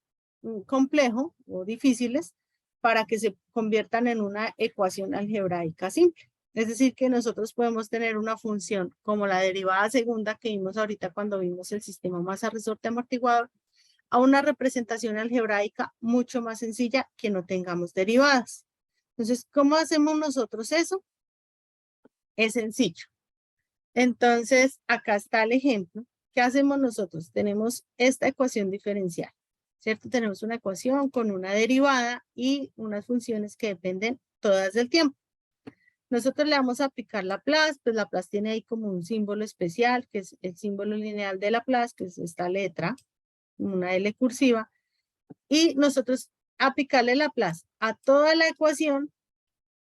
complejo o difíciles para que se conviertan en una ecuación algebraica simple. Es decir, que nosotros podemos tener una función como la derivada segunda que vimos ahorita cuando vimos el sistema masa resorte amortiguador a una representación algebraica mucho más sencilla que no tengamos derivadas. Entonces, ¿cómo hacemos nosotros eso? Es sencillo. Entonces, acá está el ejemplo. ¿Qué hacemos nosotros? Tenemos esta ecuación diferencial, ¿cierto? Tenemos una ecuación con una derivada y unas funciones que dependen todas del tiempo. Nosotros le vamos a aplicar Laplace, pues Laplace tiene ahí como un símbolo especial, que es el símbolo lineal de Laplace, que es esta letra, una L cursiva, y nosotros aplicarle Laplace a toda la ecuación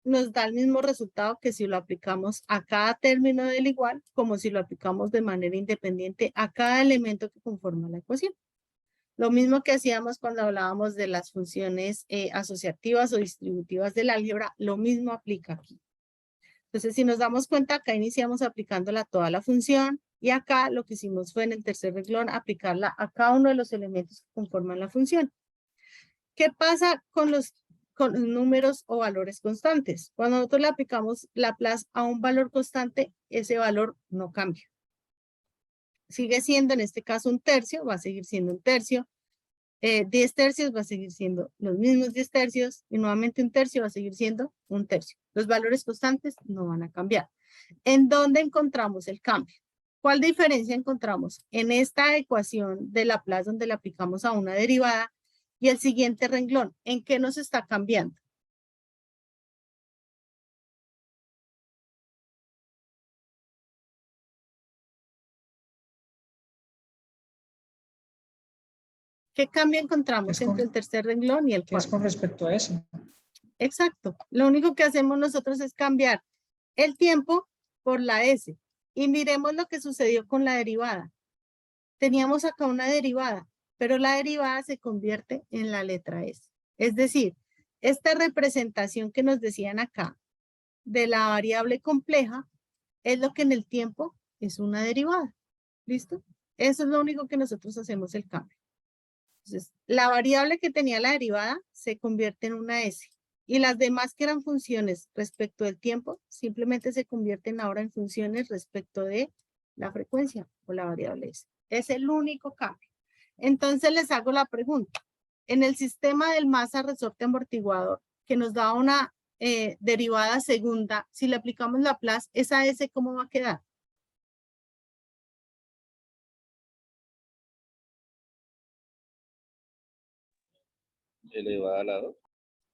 nos da el mismo resultado que si lo aplicamos a cada término del igual, como si lo aplicamos de manera independiente a cada elemento que conforma la ecuación. Lo mismo que hacíamos cuando hablábamos de las funciones asociativas o distributivas del álgebra, lo mismo aplica aquí. Entonces, si nos damos cuenta, acá iniciamos aplicándola a toda la función y acá lo que hicimos fue en el tercer renglón aplicarla a cada uno de los elementos que conforman la función. ¿Qué pasa con los números o valores constantes? Cuando nosotros le aplicamos Laplace a un valor constante, ese valor no cambia. Sigue siendo en este caso un tercio, va a seguir siendo un tercio. 10 tercios va a seguir siendo los mismos 10 tercios y nuevamente un tercio va a seguir siendo un tercio. Los valores constantes no van a cambiar. ¿En dónde encontramos el cambio? ¿Cuál diferencia encontramos? En esta ecuación de Laplace donde le aplicamos a una derivada y el siguiente renglón. ¿En qué nos está cambiando? ¿Qué cambio encontramos entre el tercer renglón y el cuarto? Es con respecto a eso. Exacto. Lo único que hacemos nosotros es cambiar el tiempo por la S. Y miremos lo que sucedió con la derivada. Teníamos acá una derivada, pero la derivada se convierte en la letra S. Es decir, esta representación que nos decían acá de la variable compleja es lo que en el tiempo es una derivada. ¿Listo? Eso es lo único que nosotros hacemos el cambio. Entonces, la variable que tenía la derivada se convierte en una S. Y las demás que eran funciones respecto del tiempo, simplemente se convierten ahora en funciones respecto de la frecuencia o la variable S. Es el único cambio. Entonces les hago la pregunta. En el sistema del masa resorte amortiguador, que nos da una derivada segunda, si le aplicamos Laplace, esa S, ¿cómo va a quedar? Elevada a la 2.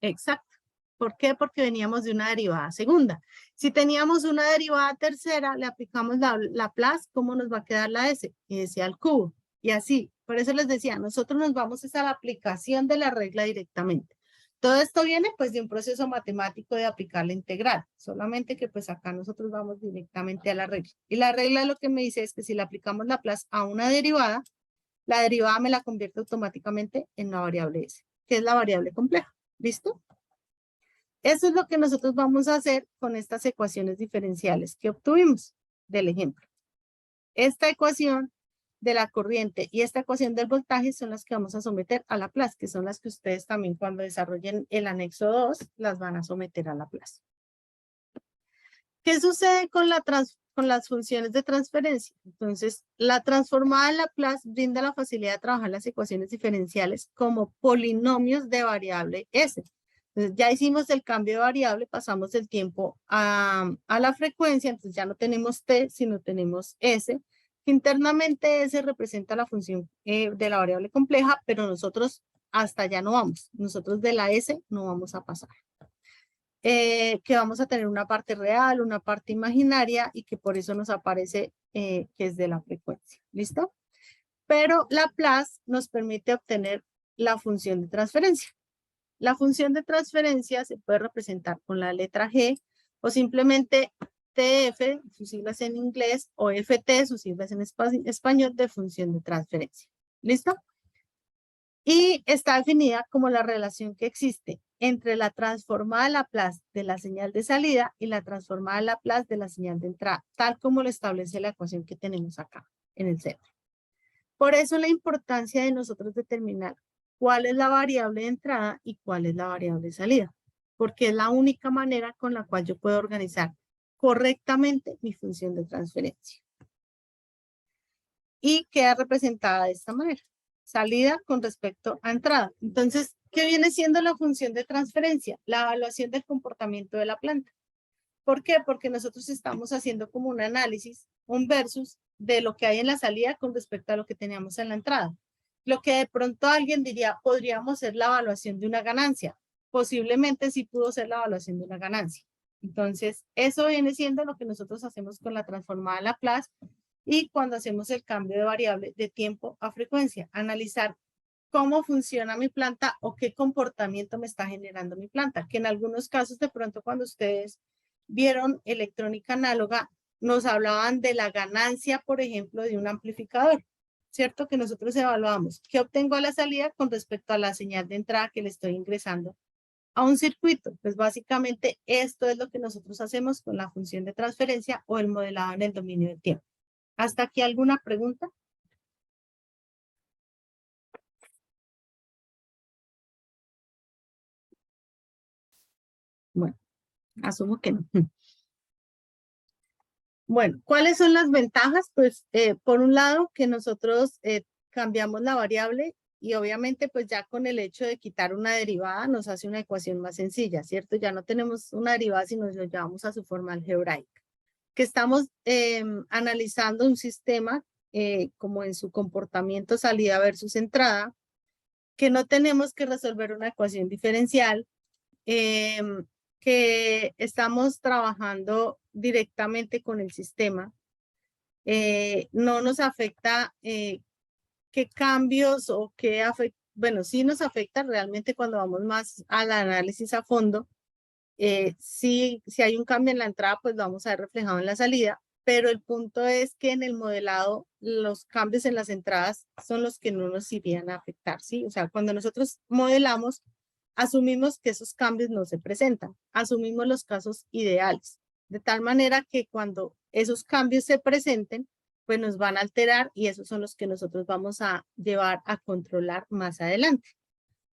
Exacto. ¿Por qué? Porque veníamos de una derivada segunda. Si teníamos una derivada tercera, le aplicamos la Laplace, ¿cómo nos va a quedar la S? S al cubo. Y así. Por eso les decía, nosotros nos vamos a la aplicación de la regla directamente. Todo esto viene pues de un proceso matemático de aplicar la integral. Solamente que pues acá nosotros vamos directamente a la regla. Y la regla lo que me dice es que si le aplicamos Laplace a una derivada, la derivada me la convierte automáticamente en la variable S, que es la variable compleja. ¿Listo? Eso es lo que nosotros vamos a hacer con estas ecuaciones diferenciales que obtuvimos del ejemplo. Esta ecuación de la corriente y esta ecuación del voltaje son las que vamos a someter a Laplace, que son las que ustedes también cuando desarrollen el anexo 2 las van a someter a Laplace. ¿Qué sucede con las funciones de transferencia? Entonces, la transformada en Laplace brinda la facilidad de trabajar las ecuaciones diferenciales como polinomios de variable S. Entonces, ya hicimos el cambio de variable, pasamos del tiempo a la frecuencia, entonces ya no tenemos t, sino tenemos s, que internamente s representa la función de la variable compleja, pero nosotros hasta allá no vamos. Nosotros de la s no vamos a pasar. Que vamos a tener una parte real, una parte imaginaria, y que por eso nos aparece que es de la frecuencia. ¿Listo? Pero Laplace nos permite obtener la función de transferencia. La función de transferencia se puede representar con la letra G o simplemente TF, sus siglas en inglés, o FT, sus siglas en español, de función de transferencia. ¿Listo? Y está definida como la relación que existe entre la transformada Laplace de la señal de salida y la transformada Laplace de la señal de entrada, tal como lo establece la ecuación que tenemos acá en el centro. Por eso la importancia de nosotros determinar cuál es la variable de entrada y cuál es la variable de salida, porque es la única manera con la cual yo puedo organizar correctamente mi función de transferencia. Y queda representada de esta manera. Salida con respecto a entrada. Entonces, ¿qué viene siendo la función de transferencia? La evaluación del comportamiento de la planta. ¿Por qué? Porque nosotros estamos haciendo como un análisis, un versus de lo que hay en la salida con respecto a lo que teníamos en la entrada. Lo que de pronto alguien diría, podríamos ser la evaluación de una ganancia. Posiblemente sí pudo ser la evaluación de una ganancia. Entonces, eso viene siendo lo que nosotros hacemos con la transformada Laplace y cuando hacemos el cambio de variable de tiempo a frecuencia. Analizar cómo funciona mi planta o qué comportamiento me está generando mi planta. Que en algunos casos, de pronto, cuando ustedes vieron electrónica análoga, nos hablaban de la ganancia, por ejemplo, de un amplificador, ¿cierto? Que nosotros evaluamos qué obtengo a la salida con respecto a la señal de entrada que le estoy ingresando a un circuito. Pues básicamente esto es lo que nosotros hacemos con la función de transferencia o el modelado en el dominio del tiempo. ¿Hasta aquí alguna pregunta? Bueno, asumo que no. Bueno, ¿cuáles son las ventajas? Pues por un lado que nosotros cambiamos la variable y obviamente pues ya con el hecho de quitar una derivada nos hace una ecuación más sencilla, ¿cierto? Ya no tenemos una derivada sino lo llevamos a su forma algebraica. Que estamos analizando un sistema como en su comportamiento salida versus entrada, que no tenemos que resolver una ecuación diferencial, que estamos trabajando directamente con el sistema, no nos afecta qué cambios o qué afecta, bueno, sí nos afecta realmente cuando vamos más al análisis a fondo. Si hay un cambio en la entrada, pues lo vamos a ver reflejado en la salida, pero el punto es que en el modelado los cambios en las entradas son los que no nos irían a afectar, ¿sí? O sea, cuando nosotros modelamos, asumimos que esos cambios no se presentan, asumimos los casos ideales, de tal manera que cuando esos cambios se presenten, pues nos van a alterar y esos son los que nosotros vamos a llevar a controlar más adelante.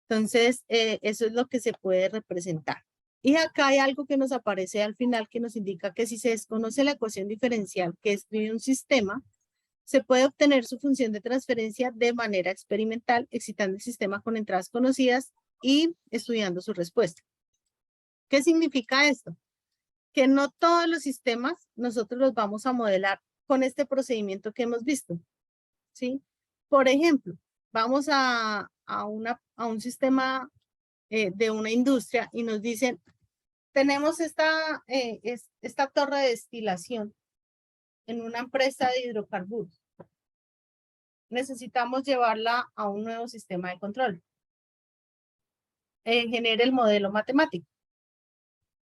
Entonces, eso es lo que se puede representar. Y acá hay algo que nos aparece al final que nos indica que si se desconoce la ecuación diferencial que describe un sistema, se puede obtener su función de transferencia de manera experimental, excitando el sistema con entradas conocidas y estudiando su respuesta. ¿Qué significa esto? Que no todos los sistemas nosotros los vamos a modelar con este procedimiento que hemos visto, ¿sí? Por ejemplo, vamos a un sistema de una industria y nos dicen, tenemos esta torre de destilación en una empresa de hidrocarburos. Necesitamos llevarla a un nuevo sistema de control. Genere el modelo matemático.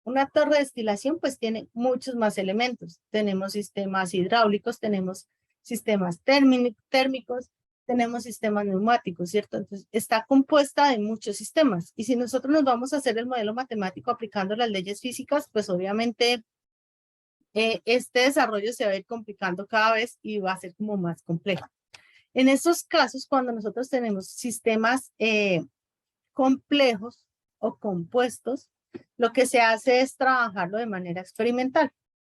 Una torre de destilación pues tiene muchos más elementos. Tenemos sistemas hidráulicos, tenemos sistemas térmicos, tenemos sistemas neumáticos, ¿cierto? Entonces está compuesta de muchos sistemas. Y si nosotros nos vamos a hacer el modelo matemático aplicando las leyes físicas, pues obviamente este desarrollo se va a ir complicando cada vez y va a ser como más complejo. En estos casos, cuando nosotros tenemos sistemas complejos o compuestos, lo que se hace es trabajarlo de manera experimental.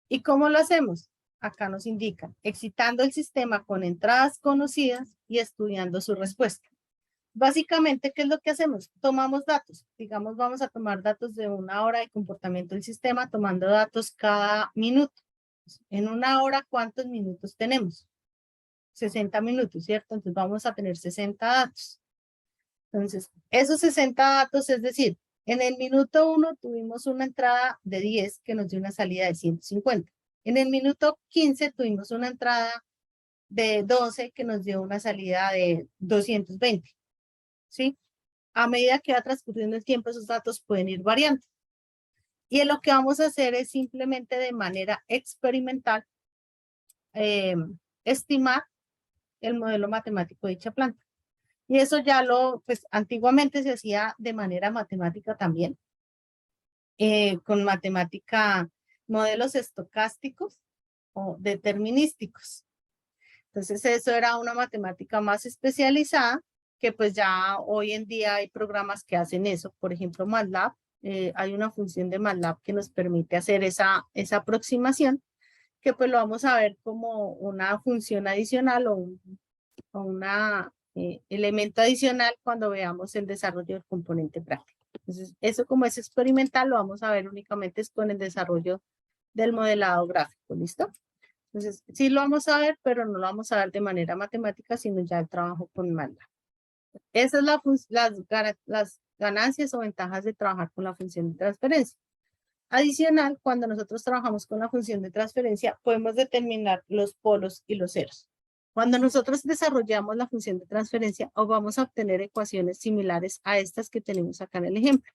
¿Y cómo lo hacemos? Acá nos indica, excitando el sistema con entradas conocidas y estudiando su respuesta. Básicamente, ¿qué es lo que hacemos? Tomamos datos. Digamos, vamos a tomar datos de una hora de comportamiento del sistema, tomando datos cada minuto. En una hora, ¿cuántos minutos tenemos? 60 minutos, ¿cierto? Entonces vamos a tener 60 datos. Entonces, esos 60 datos, es decir, en el minuto 1 tuvimos una entrada de 10 que nos dio una salida de 150. En el minuto 15 tuvimos una entrada de 12 que nos dio una salida de 220. ¿Sí? A medida que va transcurriendo el tiempo, esos datos pueden ir variando. Y lo que vamos a hacer es simplemente de manera experimental estimar el modelo matemático de dicha planta. Y eso ya pues antiguamente se hacía de manera matemática también, con matemática, modelos estocásticos o determinísticos. Entonces eso era una matemática más especializada, que pues ya hoy en día hay programas que hacen eso. Por ejemplo, MATLAB, hay una función de MATLAB que nos permite hacer esa aproximación, que pues lo vamos a ver como una función adicional o una elemento adicional cuando veamos el desarrollo del componente práctico. Entonces, eso como es experimental, lo vamos a ver únicamente es con el desarrollo del modelado gráfico, ¿listo? Entonces, sí lo vamos a ver, pero no lo vamos a ver de manera matemática, sino ya el trabajo con MATLAB. Esas son las ganancias o ventajas de trabajar con la función de transferencia. Adicional, cuando nosotros trabajamos con la función de transferencia, podemos determinar los polos y los ceros. Cuando nosotros desarrollamos la función de transferencia, vamos a obtener ecuaciones similares a estas que tenemos acá en el ejemplo.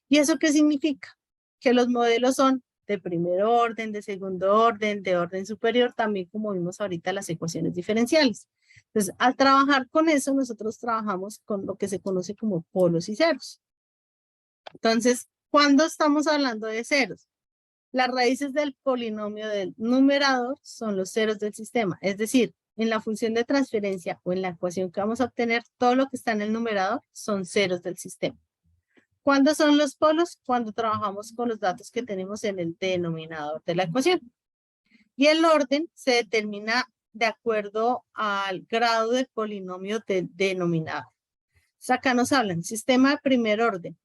¿Y eso qué significa? Que los modelos son de primer orden, de segundo orden, de orden superior, también como vimos ahorita las ecuaciones diferenciales. Entonces, al trabajar con eso, nosotros trabajamos con lo que se conoce como polos y ceros. Entonces, ¿cuándo estamos hablando de ceros? Las raíces del polinomio del numerador son los ceros del sistema. Es decir, en la función de transferencia o en la ecuación que vamos a obtener, todo lo que está en el numerador son ceros del sistema. ¿Cuándo son los polos? Cuando trabajamos con los datos que tenemos en el denominador de la ecuación. Y el orden se determina de acuerdo al grado del polinomio del denominador. Acá nos hablan sistema de primer orden.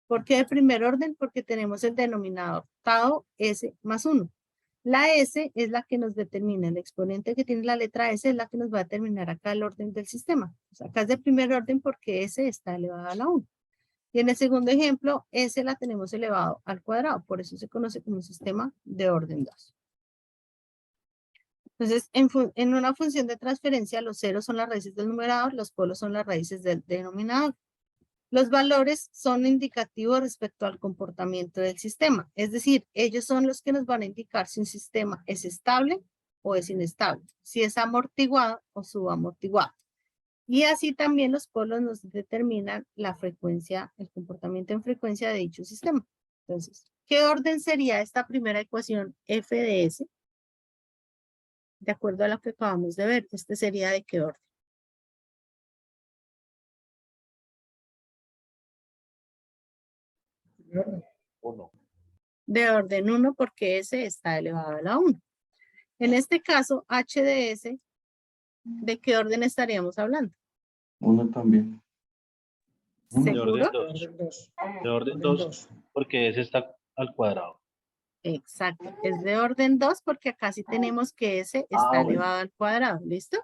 ¿Por qué de primer orden? Porque tenemos el denominador tau S más 1. La S es la que nos determina, el exponente que tiene la letra S es la que nos va a determinar acá el orden del sistema. O sea, acá es de primer orden porque S está elevado a la 1. Y en el segundo ejemplo, S la tenemos elevado al cuadrado, por eso se conoce como un sistema de orden 2. Entonces, en una función de transferencia, los ceros son las raíces del numerador, los polos son las raíces del denominador. Los valores son indicativos respecto al comportamiento del sistema. Es decir, ellos son los que nos van a indicar si un sistema es estable o es inestable, si es amortiguado o subamortiguado. Y así también los polos nos determinan la frecuencia, el comportamiento en frecuencia de dicho sistema. Entonces, ¿qué orden sería esta primera ecuación f de s? De acuerdo a lo que acabamos de ver, este sería de qué orden. Uno. De orden 1 porque s está elevado a la 1. En este caso, h de s, ¿de qué orden estaríamos hablando? 1 también. De orden ¿Seguro? 2. De orden 2, porque ese está al cuadrado. Exacto, es de orden 2 porque acá sí tenemos que s está elevado al cuadrado, ¿listo?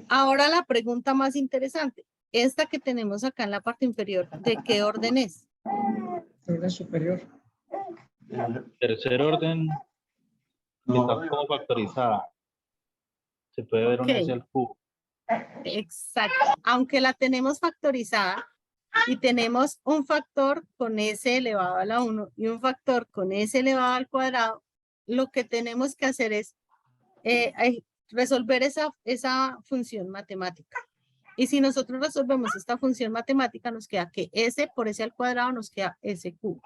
Ahora la pregunta más interesante, esta que tenemos acá en la parte inferior, ¿de qué orden es? Orden superior. Tercer orden, que está como factorizada. Se puede ver un Ok. S al cubo. Exacto, aunque la tenemos factorizada y tenemos un factor con s elevado a la 1 y un factor con s elevado al cuadrado, lo que tenemos que hacer es resolver esa función matemática. Y si nosotros resolvemos esta función matemática, nos queda que s por s al cuadrado nos queda s cubo.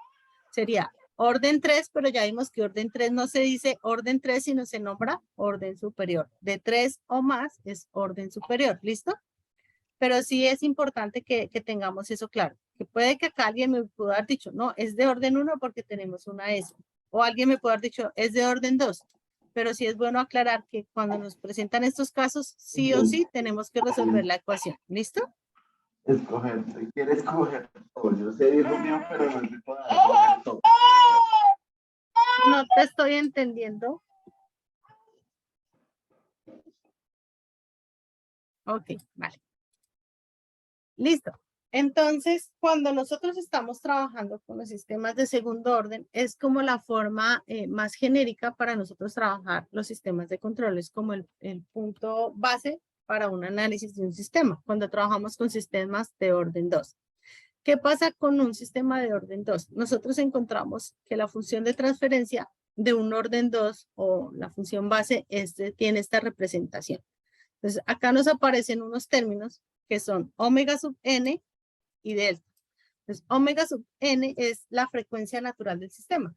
Sería orden 3, pero ya vimos que orden 3 no se dice orden 3, sino se nombra orden superior. De 3 o más es orden superior, ¿listo? Pero sí es importante que tengamos eso claro. Que puede que acá alguien me pueda haber dicho, no, es de orden 1 porque tenemos una S. O alguien me puede haber dicho, es de orden 2. Pero sí es bueno aclarar que cuando nos presentan estos casos, sí o sí tenemos que resolver la ecuación. ¿Listo? Escoger, quiere escoger todo. Yo sé lo mío, pero no sé para escoger todo. No te estoy entendiendo. Ok, vale. Listo. Entonces, cuando nosotros estamos trabajando con los sistemas de segundo orden, es como la forma más genérica para nosotros trabajar los sistemas de control. Es como el punto base para un análisis de un sistema, cuando trabajamos con sistemas de orden 2. ¿Qué pasa con un sistema de orden 2? Nosotros encontramos que la función de transferencia de un orden 2 o la función base tiene esta representación. Entonces, acá nos aparecen unos términos que son omega sub n y delta. Entonces, omega sub n es la frecuencia natural del sistema.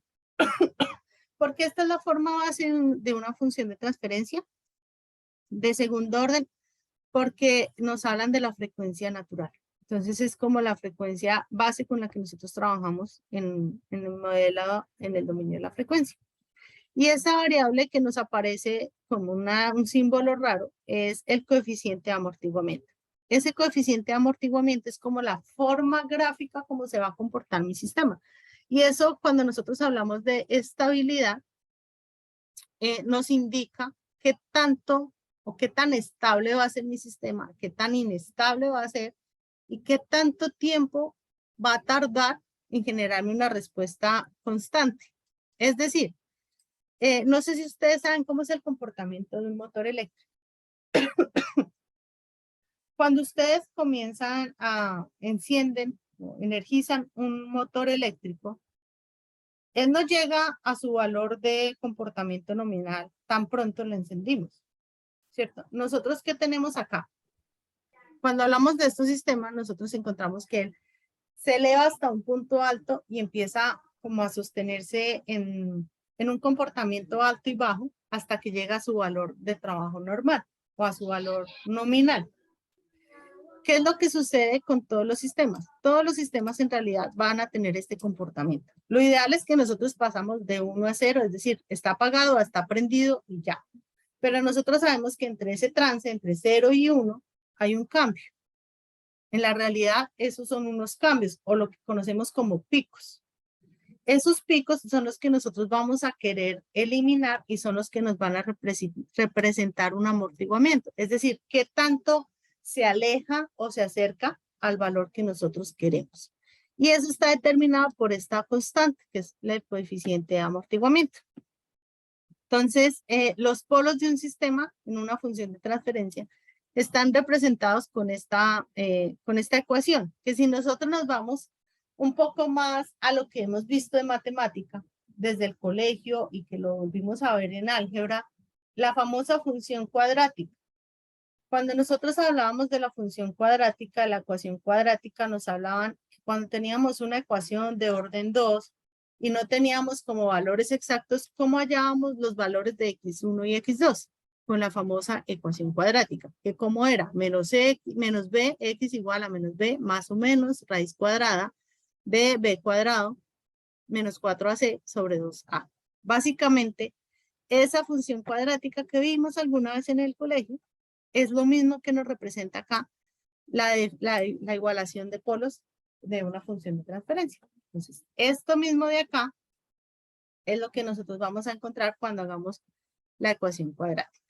Porque esta es la forma base de una función de transferencia de segundo orden, porque nos hablan de la frecuencia natural. Entonces es como la frecuencia base con la que nosotros trabajamos en el modelo, en el dominio de la frecuencia. Y esa variable que nos aparece como un símbolo raro es el coeficiente de amortiguamiento. Ese coeficiente de amortiguamiento es como la forma gráfica como se va a comportar mi sistema. Y eso cuando nosotros hablamos de estabilidad, nos indica qué tanto o qué tan estable va a ser mi sistema, qué tan inestable va a ser y qué tanto tiempo va a tardar en generarme una respuesta constante. Es decir, no sé si ustedes saben cómo es el comportamiento de un motor eléctrico. Cuando ustedes encienden o energizan un motor eléctrico, él no llega a su valor de comportamiento nominal tan pronto lo encendimos, ¿cierto? Nosotros, ¿qué tenemos acá? Cuando hablamos de estos sistemas, nosotros encontramos que él se eleva hasta un punto alto y empieza como a sostenerse en un comportamiento alto y bajo hasta que llega a su valor de trabajo normal o a su valor nominal. ¿Qué es lo que sucede con todos los sistemas? Todos los sistemas en realidad van a tener este comportamiento. Lo ideal es que nosotros pasamos de 1 a 0, es decir, está apagado, está prendido y ya. Pero nosotros sabemos que entre ese trance, entre 0 y 1, hay un cambio. En la realidad, esos son unos cambios o lo que conocemos como picos. Esos picos son los que nosotros vamos a querer eliminar y son los que nos van a representar un amortiguamiento. Es decir, qué tanto se aleja o se acerca al valor que nosotros queremos. Y eso está determinado por esta constante, que es el coeficiente de amortiguamiento. Entonces, los polos de un sistema en una función de transferencia están representados con esta ecuación, que si nosotros nos vamos un poco más a lo que hemos visto de matemática desde el colegio y que lo volvimos a ver en álgebra, la famosa función cuadrática. Cuando nosotros hablábamos de la función cuadrática, de la ecuación cuadrática, nos hablaban cuando teníamos una ecuación de orden 2 y no teníamos como valores exactos, ¿cómo hallábamos los valores de x1 y x2? Con la famosa ecuación cuadrática, que como era menos b, x igual a menos b, más o menos, raíz cuadrada de b cuadrado, menos 4ac sobre 2a. Básicamente, esa función cuadrática que vimos alguna vez en el colegio, es lo mismo que nos representa acá la igualación de polos de una función de transferencia. Entonces, esto mismo de acá es lo que nosotros vamos a encontrar cuando hagamos la ecuación cuadrática.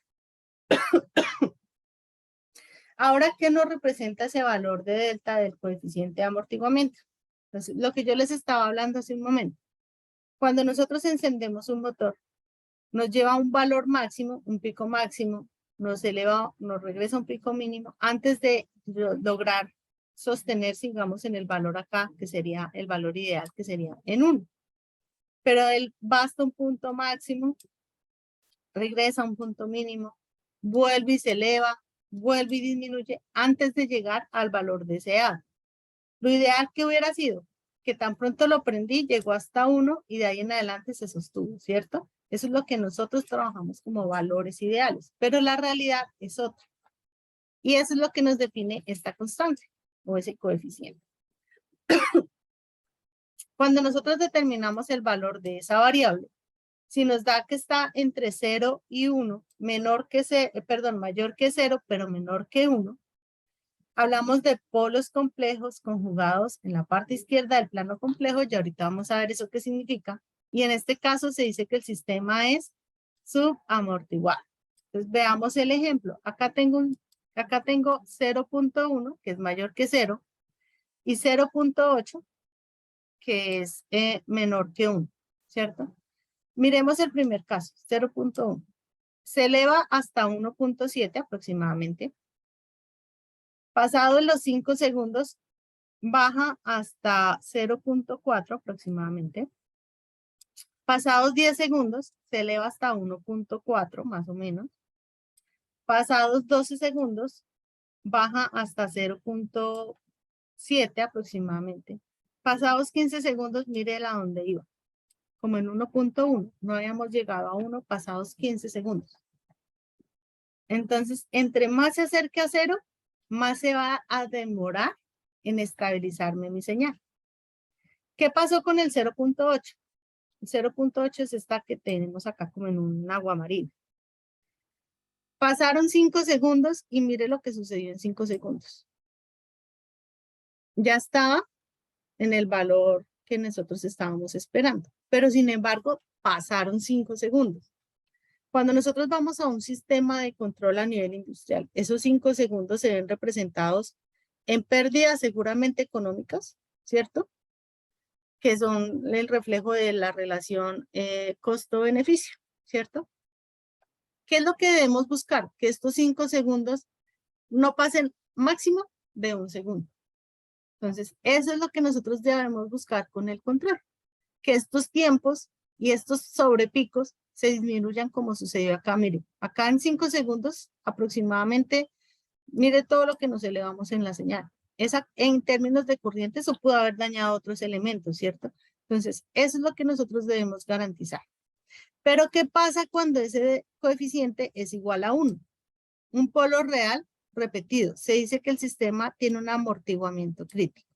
Ahora, ¿qué nos representa ese valor de delta del coeficiente de amortiguamiento? Entonces, lo que yo les estaba hablando hace un momento. Cuando nosotros encendemos un motor, nos lleva a un valor máximo, un pico máximo, nos eleva, nos regresa un pico mínimo antes de lograr sostenerse, digamos, en el valor acá, que sería el valor ideal, que sería en 1. Pero él va hasta un punto máximo, regresa a un punto mínimo, vuelve y se eleva, vuelve y disminuye antes de llegar al valor deseado. Lo ideal que hubiera sido que tan pronto lo prendí, llegó hasta 1 y de ahí en adelante se sostuvo, ¿cierto? Eso es lo que nosotros trabajamos como valores ideales, pero la realidad es otra. Y eso es lo que nos define esta constante o ese coeficiente. Cuando nosotros determinamos el valor de esa variable, si nos da que está entre 0 y 1, mayor que 0, pero menor que 1, hablamos de polos complejos conjugados en la parte izquierda del plano complejo, y ahorita vamos a ver eso qué significa. Y en este caso se dice que el sistema es subamortiguado. Entonces veamos el ejemplo. Acá tengo 0.1, que es mayor que 0, y 0.8, que es menor que 1, ¿cierto? Miremos el primer caso, 0.1. Se eleva hasta 1.7 aproximadamente. Pasados los 5 segundos, baja hasta 0.4 aproximadamente. Pasados 10 segundos, se eleva hasta 1.4 más o menos. Pasados 12 segundos, baja hasta 0.7 aproximadamente. Pasados 15 segundos, mire a dónde iba. Como en 1.1, no habíamos llegado a 1 pasados 15 segundos. Entonces, entre más se acerque a 0, más se va a demorar en estabilizarme mi señal. ¿Qué pasó con el 0.8? El 0.8 es esta que tenemos acá como en un agua marina. Pasaron 5 segundos y mire lo que sucedió en 5 segundos. Ya estaba en el valor que nosotros estábamos esperando. Pero sin embargo, pasaron 5 segundos. Cuando nosotros vamos a un sistema de control a nivel industrial, esos 5 segundos se ven representados en pérdidas seguramente económicas, ¿cierto? Que son el reflejo de la relación costo-beneficio, ¿cierto? ¿Qué es lo que debemos buscar? Que estos 5 segundos no pasen máximo de 1 segundo. Entonces, eso es lo que nosotros debemos buscar con el control. Que estos tiempos y estos sobrepicos se disminuyan como sucedió acá. Mire, acá en 5 segundos aproximadamente, mire todo lo que nos elevamos en la señal. En términos de corriente, eso pudo haber dañado otros elementos, ¿cierto? Entonces, eso es lo que nosotros debemos garantizar. Pero, ¿qué pasa cuando ese coeficiente es igual a 1? Un polo real repetido. Se dice que el sistema tiene un amortiguamiento crítico.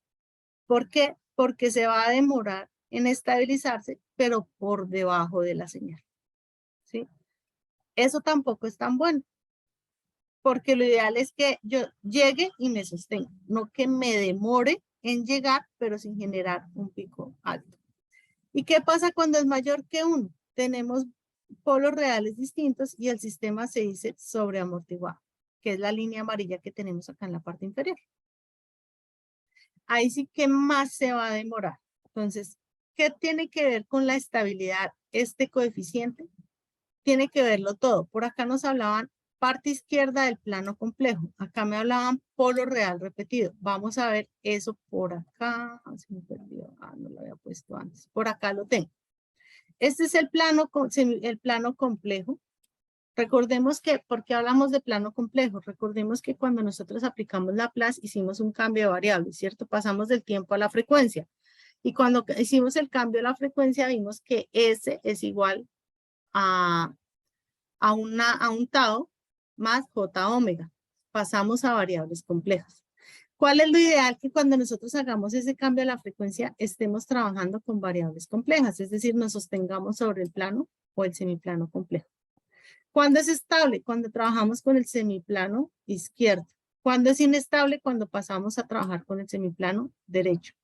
¿Por qué? Porque se va a demorar en estabilizarse, pero por debajo de la señal. ¿Sí? Eso tampoco es tan bueno. Porque lo ideal es que yo llegue y me sostenga, no que me demore en llegar, pero sin generar un pico alto. ¿Y qué pasa cuando es mayor que 1? Tenemos polos reales distintos y el sistema se dice sobreamortiguado, que es la línea amarilla que tenemos acá en la parte inferior. Ahí sí que más se va a demorar. Entonces, ¿qué tiene que ver con la estabilidad este coeficiente? Tiene que verlo todo. Por acá nos hablaban parte izquierda del plano complejo. Acá me hablaban polo real repetido. Vamos a ver eso por acá. Se me perdió. No lo había puesto antes. Por acá lo tengo. Este es el plano complejo. Recordemos que, ¿por qué hablamos de plano complejo? Recordemos que cuando nosotros aplicamos Laplace hicimos un cambio de variables, ¿cierto? Pasamos del tiempo a la frecuencia. Y cuando hicimos el cambio de la frecuencia vimos que S es igual a un tau más J omega. Pasamos a variables complejas. ¿Cuál es lo ideal? Que cuando nosotros hagamos ese cambio de la frecuencia estemos trabajando con variables complejas, es decir, nos sostengamos sobre el plano o el semiplano complejo. ¿Cuándo es estable? Cuando trabajamos con el semiplano izquierdo. ¿Cuándo es inestable? Cuando pasamos a trabajar con el semiplano derecho.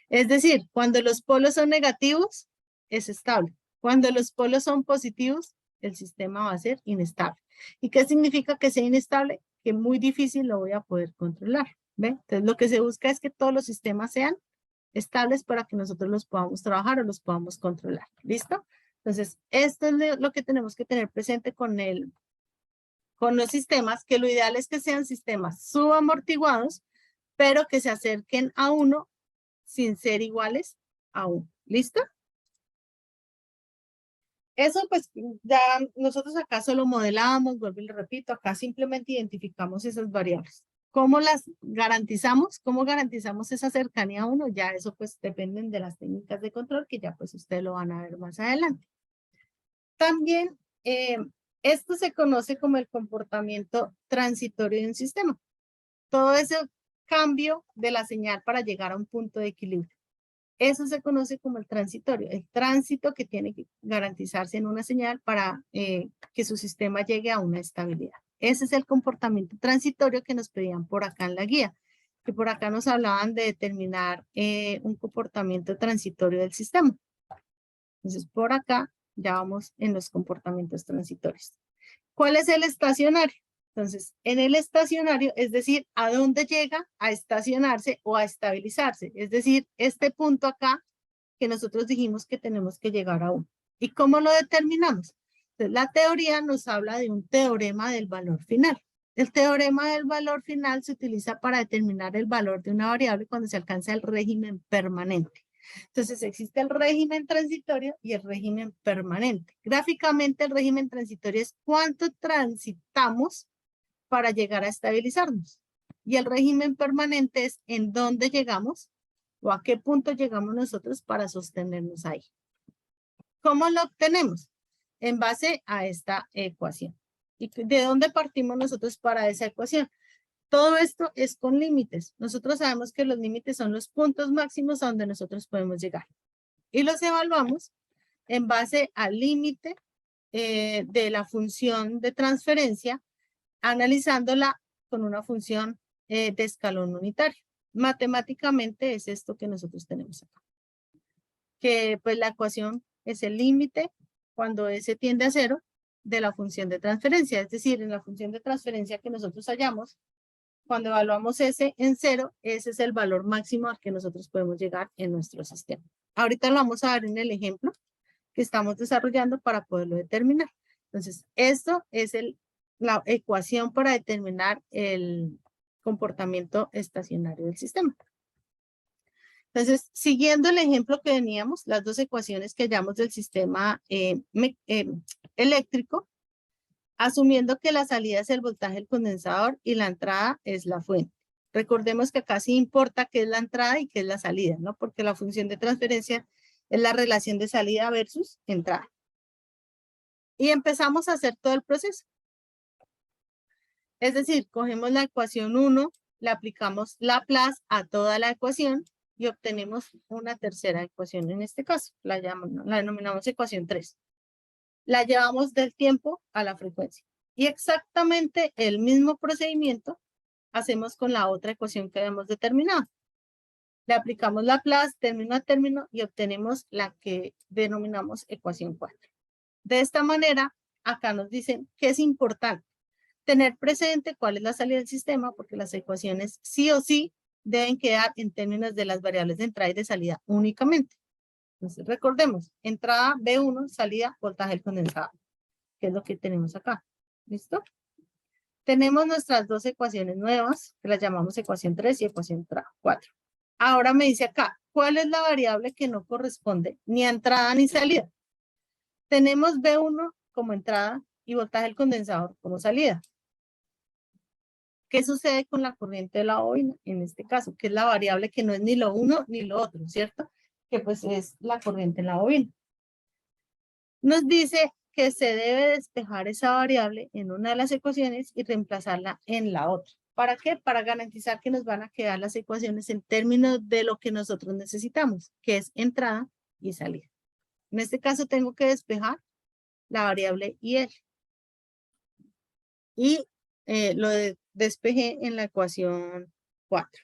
Es decir, cuando los polos son negativos, es estable. Cuando los polos son positivos, el sistema va a ser inestable. ¿Y qué significa que sea inestable? Que muy difícil lo voy a poder controlar. ¿Ve? Entonces, lo que se busca es que todos los sistemas sean estables para que nosotros los podamos trabajar o los podamos controlar. ¿Listo? Entonces, esto es lo que tenemos que tener presente con los sistemas, que lo ideal es que sean sistemas subamortiguados, pero que se acerquen a 1 sin ser iguales a 1. ¿Listo? Eso pues ya nosotros acá solo modelamos, vuelvo y le repito, acá simplemente identificamos esas variables. ¿Cómo las garantizamos? ¿Cómo garantizamos esa cercanía a 1? Ya eso pues dependen de las técnicas de control que ya pues ustedes lo van a ver más adelante. También esto se conoce como el comportamiento transitorio de un sistema. Todo ese cambio de la señal para llegar a un punto de equilibrio. Eso se conoce como el transitorio, el tránsito que tiene que garantizarse en una señal para que su sistema llegue a una estabilidad. Ese es el comportamiento transitorio que nos pedían por acá en la guía, que por acá nos hablaban de determinar un comportamiento transitorio del sistema. Entonces, por acá ya vamos en los comportamientos transitorios. ¿Cuál es el estacionario? Entonces, en el estacionario, es decir, ¿a dónde llega a estacionarse o a estabilizarse? Es decir, este punto acá que nosotros dijimos que tenemos que llegar a 1. ¿Y cómo lo determinamos? Entonces, la teoría nos habla de un teorema del valor final. El teorema del valor final se utiliza para determinar el valor de una variable cuando se alcanza el régimen permanente. Entonces existe el régimen transitorio y el régimen permanente. Gráficamente el régimen transitorio es cuánto transitamos para llegar a estabilizarnos. Y el régimen permanente es en dónde llegamos o a qué punto llegamos nosotros para sostenernos ahí. ¿Cómo lo obtenemos? En base a esta ecuación. ¿Y de dónde partimos nosotros para esa ecuación? Todo esto es con límites. Nosotros sabemos que los límites son los puntos máximos a donde nosotros podemos llegar. Y los evaluamos en base al límite de la función de transferencia, analizándola con una función de escalón unitario. Matemáticamente es esto que nosotros tenemos acá. Que pues la ecuación es el límite cuando S tiende a 0 de la función de transferencia. Es decir, en la función de transferencia que nosotros hallamos, cuando evaluamos S en 0, ese es el valor máximo al que nosotros podemos llegar en nuestro sistema. Ahorita lo vamos a ver en el ejemplo que estamos desarrollando para poderlo determinar. Entonces, esto es la ecuación para determinar el comportamiento estacionario del sistema. Entonces, siguiendo el ejemplo que veníamos, las dos ecuaciones que hallamos del sistema eléctrico, asumiendo que la salida es el voltaje del condensador y la entrada es la fuente. Recordemos que acá sí importa qué es la entrada y qué es la salida, ¿no? Porque la función de transferencia es la relación de salida versus entrada. Y empezamos a hacer todo el proceso. Es decir, cogemos la ecuación 1, le aplicamos Laplace a toda la ecuación y obtenemos una tercera ecuación en este caso. La denominamos ecuación 3. La llevamos del tiempo a la frecuencia. Y exactamente el mismo procedimiento hacemos con la otra ecuación que habíamos determinado. Le aplicamos Laplace término a término y obtenemos la que denominamos ecuación 4. De esta manera, acá nos dicen que es importante tener presente cuál es la salida del sistema, porque las ecuaciones sí o sí deben quedar en términos de las variables de entrada y de salida únicamente. Entonces, recordemos, entrada B1, salida voltaje del condensador, que es lo que tenemos acá. ¿Listo? Tenemos nuestras dos ecuaciones nuevas, que las llamamos ecuación 3 y ecuación 4. Ahora me dice acá, ¿cuál es la variable que no corresponde ni a entrada ni salida? Tenemos B1 como entrada y voltaje del condensador como salida. ¿Qué sucede con la corriente de la bobina? En este caso, que es la variable que no es ni lo uno ni lo otro, ¿cierto? Que pues es la corriente en la bobina. Nos dice que se debe despejar esa variable en una de las ecuaciones y reemplazarla en la otra. ¿Para qué? Para garantizar que nos van a quedar las ecuaciones en términos de lo que nosotros necesitamos, que es entrada y salida. En este caso tengo que despejar la variable IL. Y lo despejé en la ecuación 4.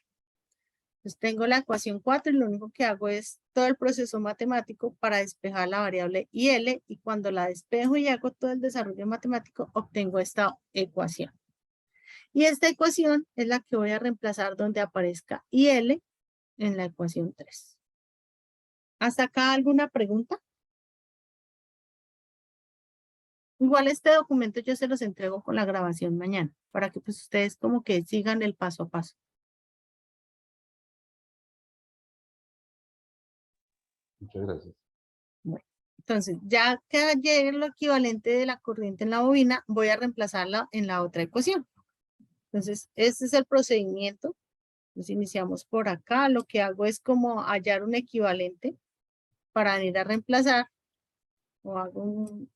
Entonces tengo la ecuación 4 y lo único que hago es todo el proceso matemático para despejar la variable IL, y cuando la despejo y hago todo el desarrollo matemático, obtengo esta ecuación. Y esta ecuación es la que voy a reemplazar donde aparezca IL en la ecuación 3. ¿Hasta acá alguna pregunta? Igual este documento yo se los entrego con la grabación mañana, para que pues ustedes como que sigan el paso a paso. Muchas gracias. Bueno, entonces ya que hallé lo equivalente de la corriente en la bobina, voy a reemplazarla en la otra ecuación. Entonces, este es el procedimiento. Entonces iniciamos por acá. Lo que hago es como hallar un equivalente para venir a reemplazar, o hago un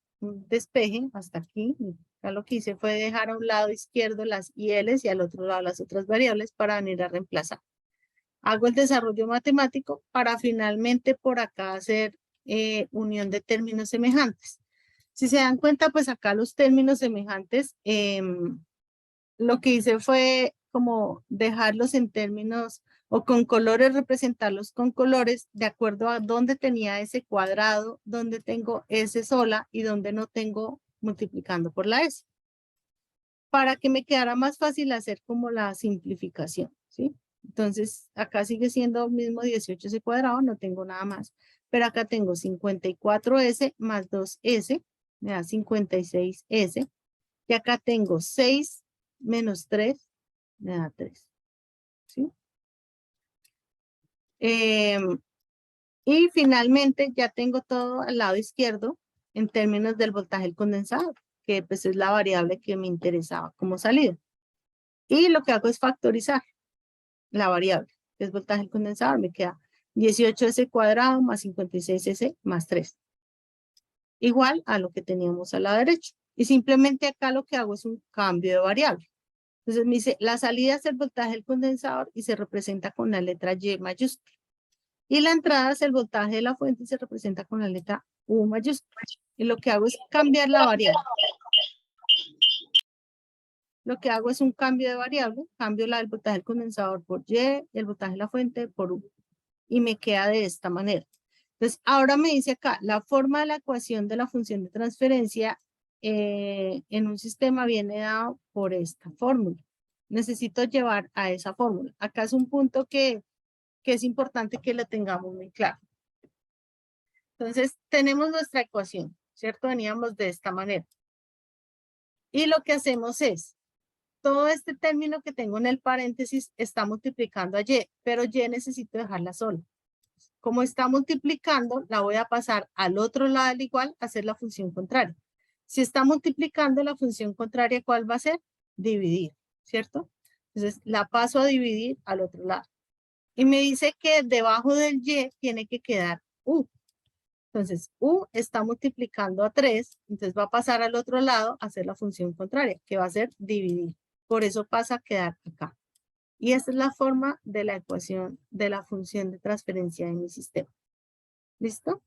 despeje hasta aquí. Acá lo que hice fue dejar a un lado izquierdo las ILs y al otro lado las otras variables para venir a reemplazar. Hago el desarrollo matemático para finalmente por acá hacer unión de términos semejantes. Si se dan cuenta, pues acá los términos semejantes, lo que hice fue como dejarlos en términos o con colores, representarlos con colores de acuerdo a dónde tenía ese cuadrado, dónde tengo S sola y dónde no tengo multiplicando por la S. Para que me quedara más fácil hacer como la simplificación, ¿sí? Entonces, acá sigue siendo mismo 18S cuadrado, no tengo nada más. Pero acá tengo 54S más 2S, me da 56S. Y acá tengo 6 menos 3 me da 3. ¿Sí? Y finalmente ya tengo todo al lado izquierdo en términos del voltaje del condensador, que pues es la variable que me interesaba como salida. Y lo que hago es factorizar la variable, que es voltaje del condensador. Me queda 18S cuadrado más 56S más 3. Igual a lo que teníamos al lado derecho. Y simplemente acá lo que hago es un cambio de variable. Entonces me dice, la salida es el voltaje del condensador y se representa con la letra Y mayúscula. Y la entrada es el voltaje de la fuente y se representa con la letra U mayúscula. Y lo que hago es cambiar la variable. Lo que hago es un cambio de variable. Cambio la del voltaje del condensador por Y y el voltaje de la fuente por U. Y me queda de esta manera. Entonces, ahora me dice acá, la forma de la ecuación de la función de transferencia en un sistema viene dado por esta fórmula. Necesito llevar a esa fórmula. Acá es un punto que es importante que lo tengamos muy claro. Entonces, tenemos nuestra ecuación, ¿cierto? Veníamos de esta manera. Y lo que hacemos es, todo este término que tengo en el paréntesis está multiplicando a Y, pero Y necesito dejarla sola. Como está multiplicando, la voy a pasar al otro lado del igual, a hacer la función contraria. Si está multiplicando la función contraria, ¿cuál va a ser? Dividir, ¿cierto? Entonces, la paso a dividir al otro lado. Y me dice que debajo del Y tiene que quedar U. Entonces, U está multiplicando a 3, entonces va a pasar al otro lado a hacer la función contraria, que va a ser dividir. Por eso pasa a quedar acá. Y esta es la forma de la ecuación de la función de transferencia de mi sistema. ¿Listo?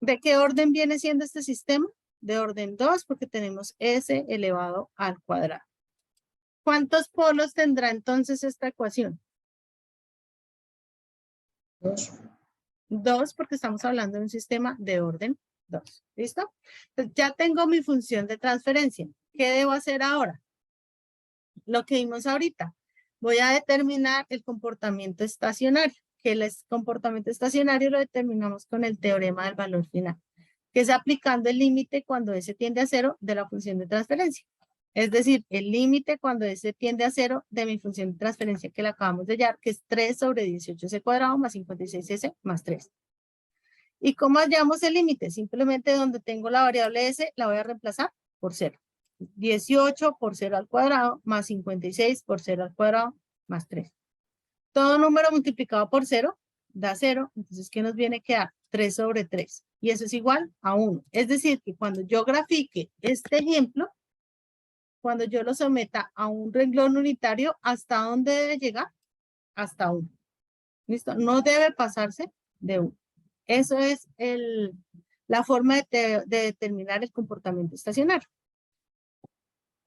¿De qué orden viene siendo este sistema? De orden 2, porque tenemos S elevado al cuadrado. ¿Cuántos polos tendrá entonces esta ecuación? 2. 2, porque estamos hablando de un sistema de orden 2. ¿Listo? Entonces, ya tengo mi función de transferencia. ¿Qué debo hacer ahora? Lo que vimos ahorita. Voy a determinar el comportamiento estacionario, que el comportamiento estacionario lo determinamos con el teorema del valor final, que es aplicando el límite cuando S tiende a 0 de la función de transferencia. Es decir, el límite cuando S tiende a 0 de mi función de transferencia que la acabamos de hallar, que es 3 sobre 18S cuadrado más 56S más 3. ¿Y cómo hallamos el límite? Simplemente donde tengo la variable S, la voy a reemplazar por 0. 18 por 0 al cuadrado más 56 por 0 al cuadrado más 3. Todo número multiplicado por 0 da 0. Entonces, ¿qué nos viene a quedar? 3 sobre 3. Y eso es igual a 1. Es decir, que cuando yo grafique este ejemplo, cuando yo lo someta a un renglón unitario, ¿hasta dónde debe llegar? Hasta 1. ¿Listo? No debe pasarse de 1. Eso es la forma de determinar el comportamiento estacionario.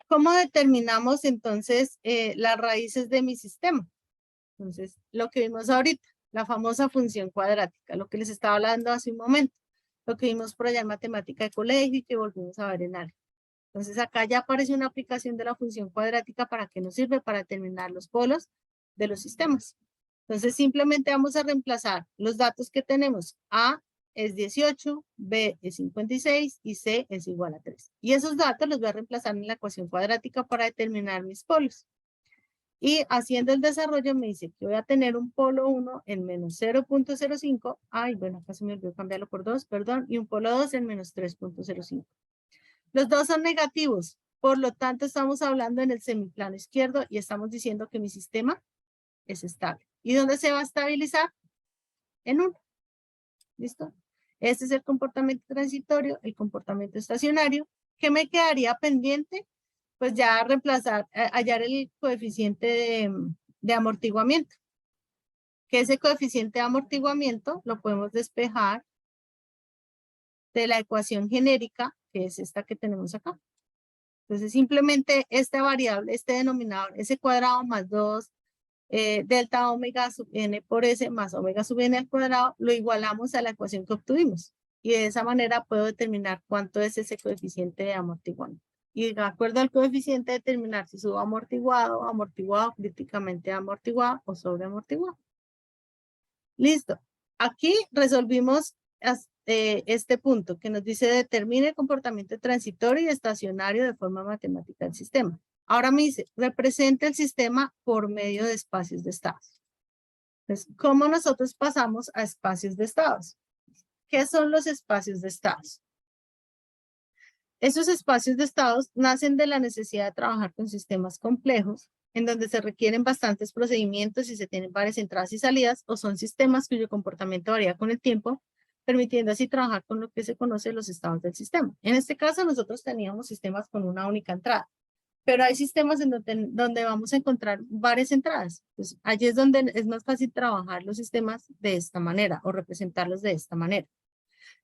¿Cómo determinamos entonces las raíces de mi sistema? Entonces, lo que vimos ahorita, la famosa función cuadrática, lo que les estaba hablando hace un momento, lo que vimos por allá en matemática de colegio y que volvimos a ver en álgebra. Entonces, acá ya aparece una aplicación de la función cuadrática. ¿Para qué nos sirve? Para determinar los polos de los sistemas. Entonces, simplemente vamos a reemplazar los datos que tenemos. A es 18, B es 56 y C es igual a 3. Y esos datos los voy a reemplazar en la ecuación cuadrática para determinar mis polos. Y haciendo el desarrollo me dice que voy a tener un polo 1 en menos 0.05. Ay, bueno, acá se me olvidó cambiarlo por 2, perdón. Y un polo 2 en menos 3.05. Los dos son negativos. Por lo tanto, estamos hablando en el semiplano izquierdo y estamos diciendo que mi sistema es estable. ¿Y dónde se va a estabilizar? En 1. ¿Listo? Este es el comportamiento transitorio, el comportamiento estacionario. ¿Qué me quedaría pendiente? Pues ya reemplazar, hallar el coeficiente de amortiguamiento. Que ese coeficiente de amortiguamiento lo podemos despejar de la ecuación genérica, que es esta que tenemos acá. Entonces simplemente esta variable, este denominador, S cuadrado más 2 delta omega sub n por S más omega sub n al cuadrado, lo igualamos a la ecuación que obtuvimos. Y de esa manera puedo determinar cuánto es ese coeficiente de amortiguamiento. Y de acuerdo al coeficiente determinar si subo amortiguado, amortiguado, críticamente amortiguado o sobreamortiguado. Listo. Aquí resolvimos este punto que nos dice determine el comportamiento transitorio y estacionario de forma matemática del sistema. Ahora me dice, representa el sistema por medio de espacios de estados. Entonces, ¿cómo nosotros pasamos a espacios de estados? ¿Qué son los espacios de estados? Esos espacios de estados nacen de la necesidad de trabajar con sistemas complejos, en donde se requieren bastantes procedimientos y se tienen varias entradas y salidas, o son sistemas cuyo comportamiento varía con el tiempo, permitiendo así trabajar con lo que se conoce los estados del sistema. En este caso, nosotros teníamos sistemas con una única entrada, pero hay sistemas en donde vamos a encontrar varias entradas. Pues allí es donde es más fácil trabajar los sistemas de esta manera o representarlos de esta manera.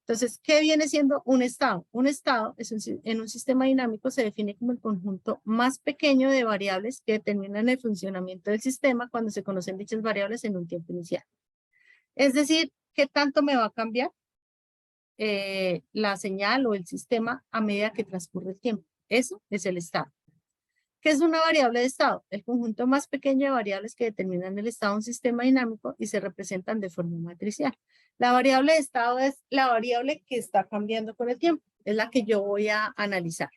Entonces, ¿qué viene siendo un estado? Un estado en un sistema dinámico se define como el conjunto más pequeño de variables que determinan el funcionamiento del sistema cuando se conocen dichas variables en un tiempo inicial. Es decir, ¿qué tanto me va a cambiar la señal o el sistema a medida que transcurre el tiempo? Eso es el estado. ¿Qué es una variable de estado? El conjunto más pequeño de variables que determinan el estado de un sistema dinámico y se representan de forma matricial. La variable de estado es la variable que está cambiando con el tiempo. Es la que yo voy a analizar.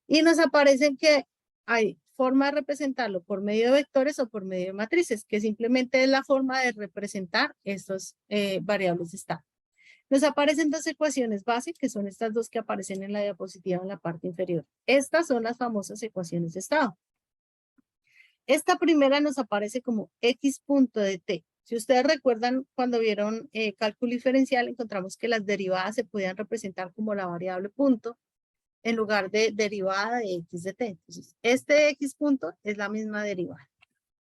Y nos aparece que hay forma de representarlo por medio de vectores o por medio de matrices, que simplemente es la forma de representar estos variables de estado. Nos aparecen dos ecuaciones base, que son estas dos que aparecen en la diapositiva en la parte inferior. Estas son las famosas ecuaciones de estado. Esta primera nos aparece como x punto de t. Si ustedes recuerdan, cuando vieron cálculo diferencial, encontramos que las derivadas se podían representar como la variable punto en lugar de derivada de x de t. Entonces, este x punto es la misma derivada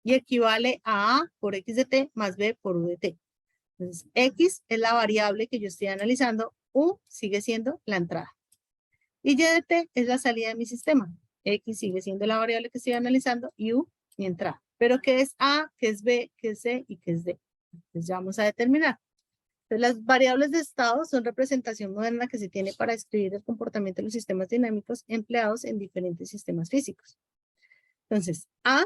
y equivale a por x de t más b por u de t. Entonces, x es la variable que yo estoy analizando, u sigue siendo la entrada. Y y de t es la salida de mi sistema. X sigue siendo la variable que estoy analizando y u mi entrada. Pero ¿qué es a, qué es b, qué es c y qué es d? Entonces ya vamos a determinar. Entonces, las variables de estado son representación moderna que se tiene para describir el comportamiento de los sistemas dinámicos empleados en diferentes sistemas físicos. Entonces, a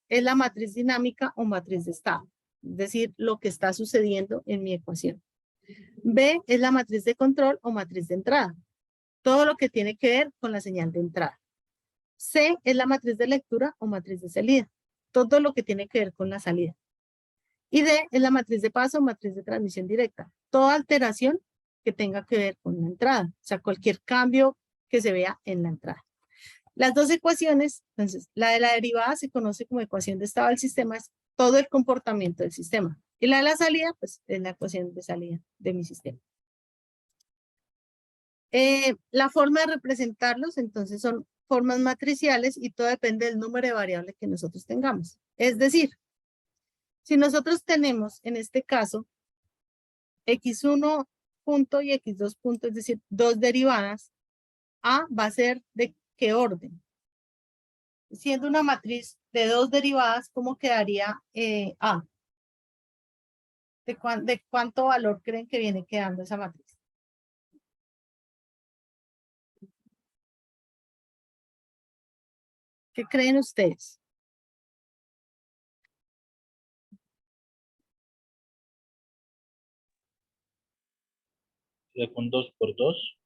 es la matriz dinámica o matriz de estado. Es decir, lo que está sucediendo en mi ecuación. B es la matriz de control o matriz de entrada. Todo lo que tiene que ver con la señal de entrada. C es la matriz de lectura o matriz de salida. Todo lo que tiene que ver con la salida. Y D es la matriz de paso o matriz de transmisión directa. Toda alteración que tenga que ver con la entrada. O sea, cualquier cambio que se vea en la entrada. Las dos ecuaciones, entonces, la de la derivada se conoce como ecuación de estado del sistema, es todo el comportamiento del sistema. Y la de la salida, pues, es la ecuación de salida de mi sistema. La forma de representarlos, entonces, son formas matriciales y todo depende del número de variables que nosotros tengamos. Es decir, si nosotros tenemos, en este caso, x1 punto y x2 punto, es decir, dos derivadas, A va a ser de ¿qué orden? Siendo una matriz de dos derivadas, ¿cómo quedaría A? ¿De cuánto valor creen que viene quedando esa matriz? ¿Qué creen ustedes? Con 2 por 2.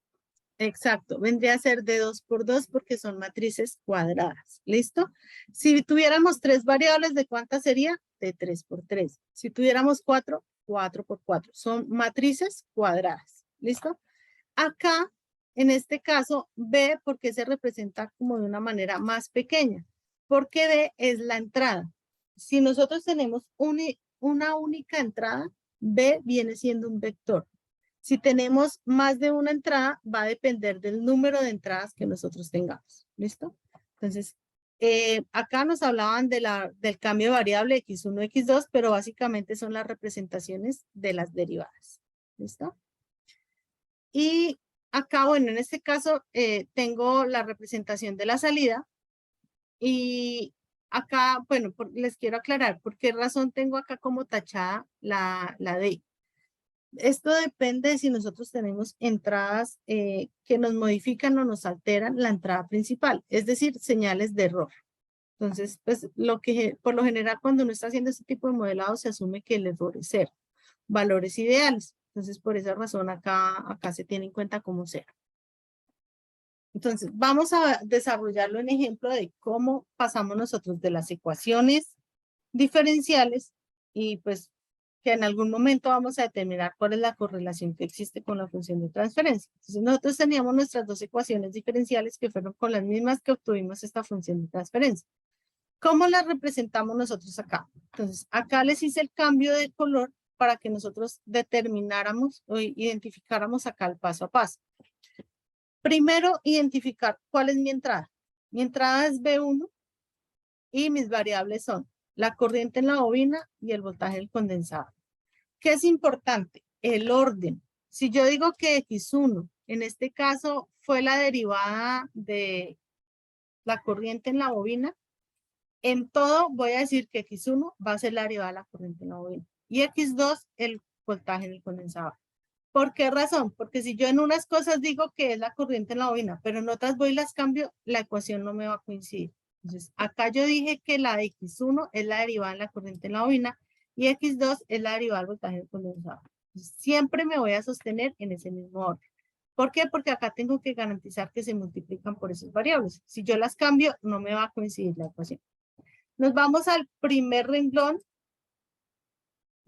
Exacto, vendría a ser de 2 por 2 porque son matrices cuadradas. ¿Listo? Si tuviéramos 3 variables, ¿de cuántas sería? De 3 por 3. Si tuviéramos 4, 4 por 4. Son matrices cuadradas. ¿Listo? Acá, en este caso, B, porque se representa como de una manera más pequeña. Porque B es la entrada. Si nosotros tenemos una única entrada, B viene siendo un vector. Si tenemos más de una entrada, va a depender del número de entradas que nosotros tengamos. ¿Listo? Entonces, acá nos hablaban del cambio de variable x1, x2, pero básicamente son las representaciones de las derivadas. ¿Listo? Y acá, bueno, en este caso, tengo la representación de la salida. Y acá, bueno, les quiero aclarar por qué razón tengo acá como tachada la D. Esto depende de si nosotros tenemos entradas que nos modifican o nos alteran la entrada principal, es decir, señales de error. Entonces, pues por lo general cuando uno está haciendo este tipo de modelado se asume que el error es 0. Valores ideales. Entonces, por esa razón acá se tiene en cuenta como 0. Entonces, vamos a desarrollarlo en ejemplo de cómo pasamos nosotros de las ecuaciones diferenciales y pues que en algún momento vamos a determinar cuál es la correlación que existe con la función de transferencia. Entonces, nosotros teníamos nuestras dos ecuaciones diferenciales que fueron con las mismas que obtuvimos esta función de transferencia. ¿Cómo las representamos nosotros acá? Entonces, acá les hice el cambio de color para que nosotros determináramos o identificáramos acá el paso a paso. Primero, identificar cuál es mi entrada. Mi entrada es B1 y mis variables son la corriente en la bobina y el voltaje del condensador. ¿Qué es importante? El orden. Si yo digo que X1, en este caso, fue la derivada de la corriente en la bobina, en todo voy a decir que X1 va a ser la derivada de la corriente en la bobina y X2 el voltaje en el condensador. ¿Por qué razón? Porque si yo en unas cosas digo que es la corriente en la bobina, pero en otras voy y las cambio, la ecuación no me va a coincidir. Entonces, acá yo dije que la de X1 es la derivada de la corriente en la bobina y X2 es la derivada del voltaje del condensador. Entonces, siempre me voy a sostener en ese mismo orden. ¿Por qué? Porque acá tengo que garantizar que se multiplican por esas variables. Si yo las cambio, no me va a coincidir la ecuación. Nos vamos al primer renglón,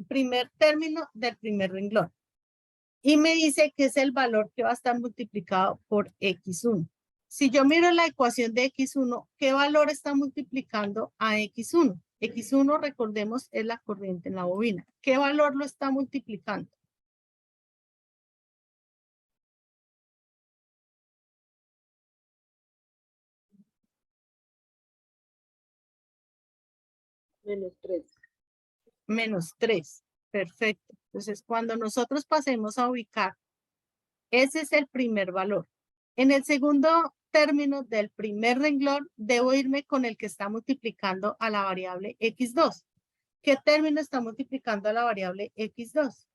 primer término del primer renglón. Y me dice que es el valor que va a estar multiplicado por X1. Si yo miro la ecuación de X1, ¿qué valor está multiplicando a X1? X1, recordemos, es la corriente en la bobina. ¿Qué valor lo está multiplicando? -3. Menos 3. Perfecto. Entonces, cuando nosotros pasemos a ubicar, ese es el primer valor. En el segundo término del primer renglón, debo irme con el que está multiplicando a la variable X2. ¿Qué término está multiplicando a la variable X2?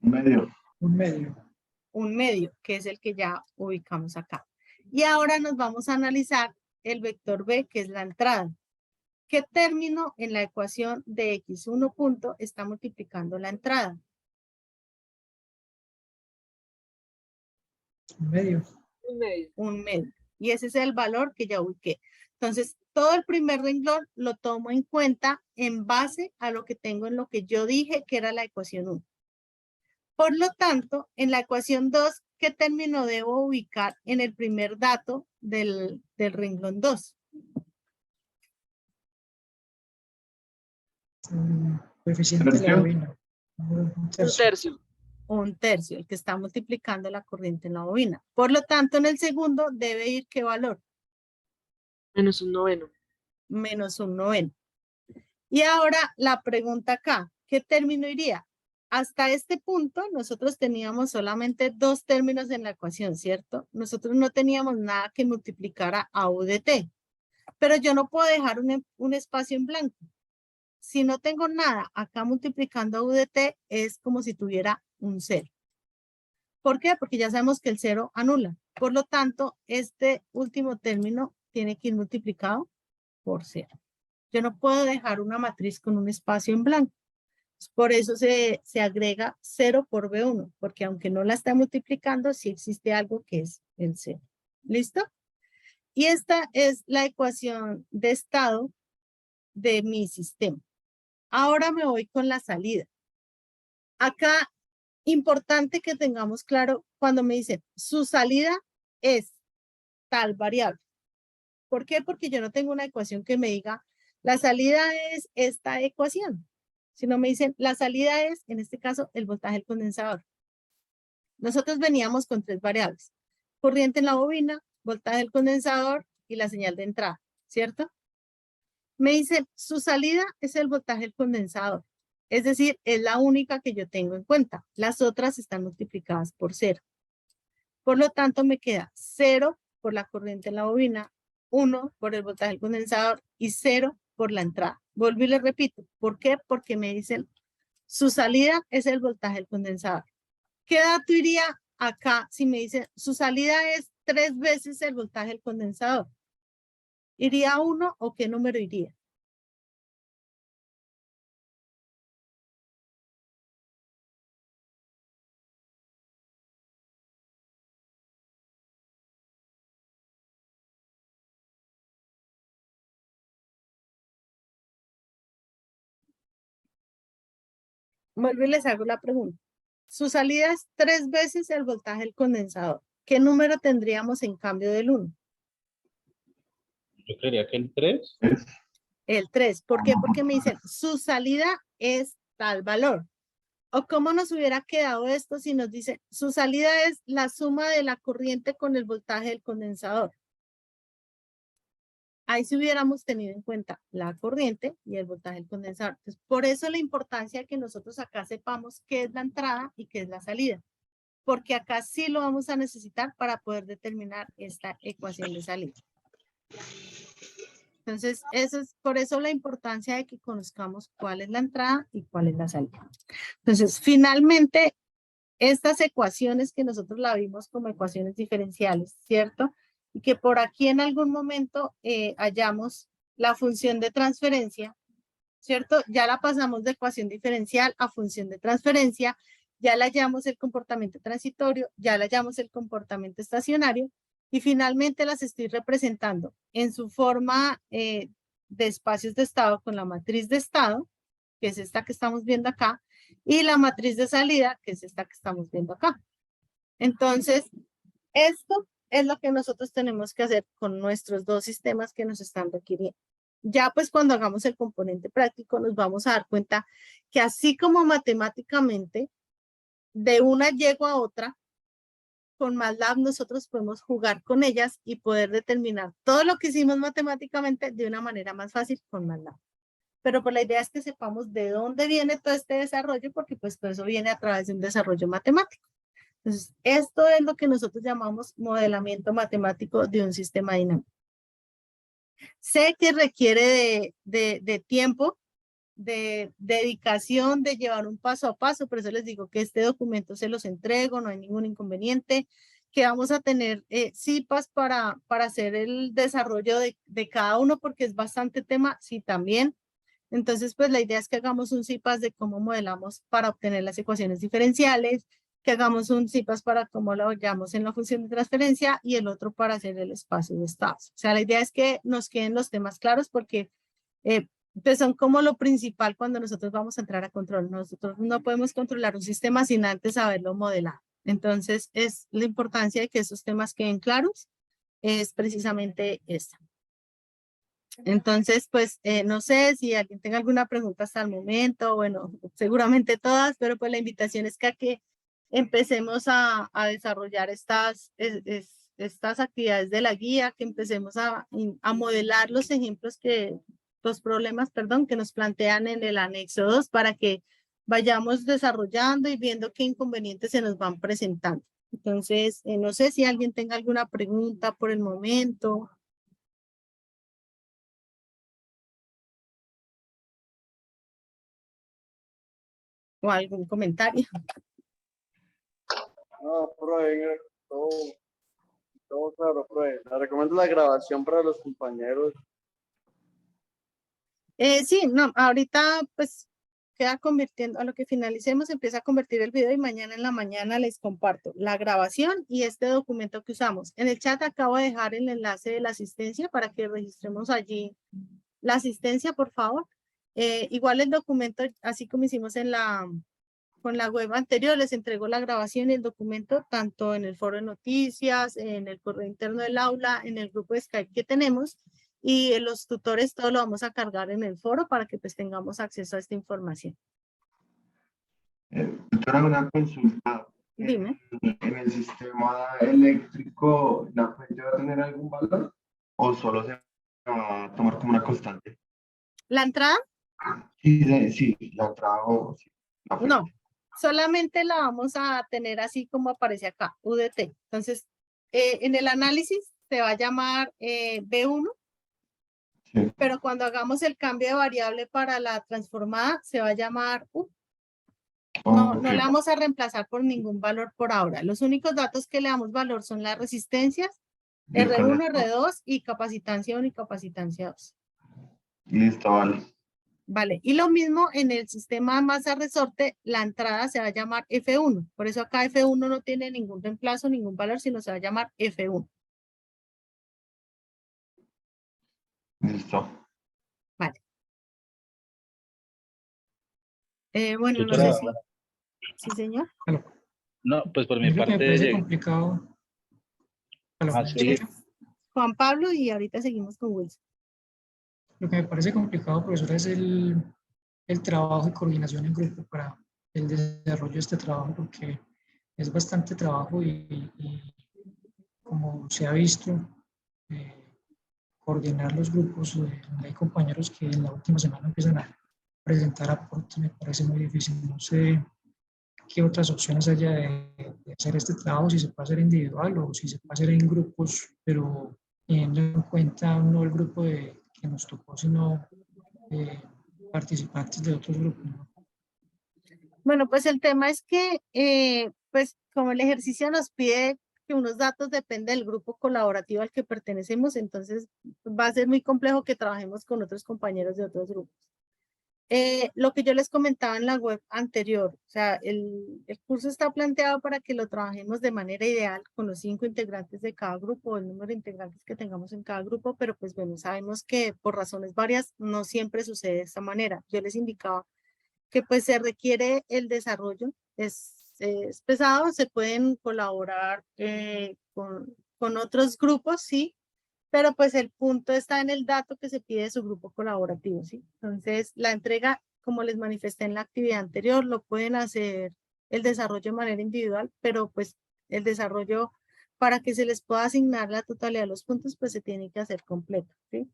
Medio. Un medio. Un medio, que es el que ya ubicamos acá. Y ahora nos vamos a analizar el vector B, que es la entrada. ¿Qué término en la ecuación de X1 punto está multiplicando la entrada? Un medio. Un medio. Y ese es el valor que ya ubiqué. Entonces, todo el primer renglón lo tomo en cuenta en base a lo que tengo en lo que yo dije que era la ecuación 1. Por lo tanto, en la ecuación 2, ¿qué término debo ubicar en el primer dato del renglón 2? Coeficiente de la ¿Tercio? bobina. Un Un tercio. tercio. Un tercio, el que está multiplicando la corriente en la bobina. Por lo tanto, en el segundo debe ir ¿qué valor? -1/9. Menos un noveno. Y ahora la pregunta acá, ¿qué término iría? Hasta este punto nosotros teníamos solamente dos términos en la ecuación, ¿cierto? Nosotros no teníamos nada que multiplicara a U de T, pero yo no puedo dejar un espacio en blanco. Si no tengo nada acá multiplicando a U de T, es como si tuviera un 0. ¿Por qué? Porque ya sabemos que el 0 anula. Por lo tanto, este último término tiene que ir multiplicado por 0. Yo no puedo dejar una matriz con un espacio en blanco. Por eso se agrega 0 por B1, porque aunque no la está multiplicando, sí existe algo que es el 0. ¿Listo? Y esta es la ecuación de estado de mi sistema. Ahora me voy con la salida. Acá, importante que tengamos claro cuando me dicen su salida es tal variable. ¿Por qué? Porque yo no tengo una ecuación que me diga la salida es esta ecuación. Sino me dicen la salida es, en este caso, el voltaje del condensador. Nosotros veníamos con tres variables. Corriente en la bobina, voltaje del condensador y la señal de entrada, ¿cierto? Me dicen su salida es el voltaje del condensador. Es decir, es la única que yo tengo en cuenta. Las otras están multiplicadas por 0. Por lo tanto, me queda 0 por la corriente en la bobina, 1 por el voltaje del condensador y 0 por la entrada. Vuelvo y le repito. ¿Por qué? Porque me dicen su salida es el voltaje del condensador. ¿Qué dato iría acá si me dicen su salida es 3 veces el voltaje del condensador? ¿Iría 1 o qué número iría? Vuelvo y les hago la pregunta. Su salida es 3 veces el voltaje del condensador. ¿Qué número tendríamos en cambio del 1? Yo creería que el 3. El 3. ¿Por qué? Porque me dicen, su salida es tal valor. ¿O cómo nos hubiera quedado esto si nos dice, su salida es la suma de la corriente con el voltaje del condensador? Ahí sí hubiéramos tenido en cuenta la corriente y el voltaje del condensador. Entonces, por eso la importancia de que nosotros acá sepamos qué es la entrada y qué es la salida. Porque acá sí lo vamos a necesitar para poder determinar esta ecuación de salida. Entonces, eso es por eso la importancia de que conozcamos cuál es la entrada y cuál es la salida. Entonces, finalmente, estas ecuaciones que nosotros la vimos como ecuaciones diferenciales, ¿cierto? Y que por aquí en algún momento hallamos la función de transferencia, ¿cierto? Ya la pasamos de ecuación diferencial a función de transferencia, ya la hallamos el comportamiento transitorio, ya la hallamos el comportamiento estacionario, y finalmente las estoy representando en su forma de espacios de estado con la matriz de estado, que es esta que estamos viendo acá, y la matriz de salida, que es esta que estamos viendo acá. Entonces, esto es lo que nosotros tenemos que hacer con nuestros dos sistemas que nos están requiriendo. Ya pues cuando hagamos el componente práctico nos vamos a dar cuenta que así como matemáticamente de una llego a otra, con MATLAB nosotros podemos jugar con ellas y poder determinar todo lo que hicimos matemáticamente de una manera más fácil con MATLAB. Pero pues la idea es que sepamos de dónde viene todo este desarrollo, porque pues todo eso viene a través de un desarrollo matemático. Entonces, esto es lo que nosotros llamamos modelamiento matemático de un sistema dinámico. Sé que requiere de tiempo, de dedicación, de llevar un paso a paso, por eso les digo que este documento se los entrego, no hay ningún inconveniente, que vamos a tener CIPAS para hacer el desarrollo de cada uno, porque es bastante tema, sí también. Entonces, pues la idea es que hagamos un CIPAS de cómo modelamos para obtener las ecuaciones diferenciales, que hagamos un CIPAS para cómo lo hallamos en la función de transferencia y el otro para hacer el espacio de estados. O sea, la idea es que nos queden los temas claros porque pues son como lo principal cuando nosotros vamos a entrar a control. Nosotros no podemos controlar un sistema sin antes haberlo modelado. Entonces, es la importancia de que esos temas queden claros, es precisamente esta. Entonces, pues, no sé si alguien tenga alguna pregunta hasta el momento, bueno, seguramente todas, pero pues la invitación es que a que empecemos a desarrollar estas actividades de la guía, que empecemos a modelar los ejemplos los problemas, perdón, que nos plantean en el anexo 2 para que vayamos desarrollando y viendo qué inconvenientes se nos van presentando. Entonces, no sé si alguien tenga alguna pregunta por el momento. O algún comentario. No, profe, todo claro, profe. Le recomiendo la grabación para los compañeros. Sí, no, ahorita pues queda convirtiendo, a lo que finalicemos empieza a convertir el video y mañana en la mañana les comparto la grabación y este documento que usamos. En el chat acabo de dejar el enlace de la asistencia para que registremos allí la asistencia, por favor. Igual el documento, así como hicimos con la web anterior, les entrego la grabación y el documento tanto en el foro de noticias, en el correo interno del aula, en el grupo de Skype que tenemos, y los tutores todo lo vamos a cargar en el foro para que pues tengamos acceso a esta información. Doctora, una consulta. Dime. ¿En el sistema eléctrico la fuente va a tener algún valor o solo se va a tomar como una constante? ¿La entrada? Sí, la entrada o sí, la fuente. No, solamente la vamos a tener así como aparece acá, UDT. Entonces, en el análisis se va a llamar B1, Sí. pero cuando hagamos el cambio de variable para la transformada se va a llamar U. No, no Ok. le vamos a reemplazar por ningún valor por ahora. Los únicos datos que le damos valor son las resistencias, Y con R1, esto. R2 y capacitancia 1 y capacitancia 2. Listo, vale. Vale, y lo mismo en el sistema masa resorte, la entrada se va a llamar F1. Por eso acá F1 no tiene ningún reemplazo, ningún valor, sino se va a llamar F1. Listo. Vale. Bueno, no sé Tutora, si. Sí, señor. Aló. no, pues por A mi mí lo que me parte parece llegué. complicado. Aló, ¿me Sigue. escucha? Juan Pablo y ahorita seguimos con Wilson. Lo que me parece complicado, profesora, es el trabajo y coordinación en grupo para el desarrollo de este trabajo, porque es bastante trabajo y como se ha visto, eh, coordinar los grupos, donde hay compañeros que en la última semana empiezan a presentar aportes, me parece muy difícil. No sé qué otras opciones haya de hacer este trabajo, si se puede hacer individual o si se puede hacer en grupos, pero teniendo en cuenta no el grupo que nos tocó, sino eh, participantes de otros grupos, ¿no? Bueno, pues el tema es que, pues como el ejercicio nos pide que unos datos dependen del grupo colaborativo al que pertenecemos, entonces va a ser muy complejo que trabajemos con otros compañeros de otros grupos. Lo que yo les comentaba en la web anterior, o sea, el curso está planteado para que lo trabajemos de manera ideal con los 5 integrantes de cada grupo, el número de integrantes que tengamos en cada grupo, pero pues bueno, sabemos que por razones varias no siempre sucede de esta manera. Yo les indicaba que pues se requiere el desarrollo, es pesado, se pueden colaborar con otros grupos, sí, pero pues el punto está en el dato que se pide de su grupo colaborativo, ¿sí? Entonces, la entrega, como les manifesté en la actividad anterior, lo pueden hacer el desarrollo de manera individual, pero pues el desarrollo para que se les pueda asignar la totalidad de los puntos, pues se tiene que hacer completo, ¿sí?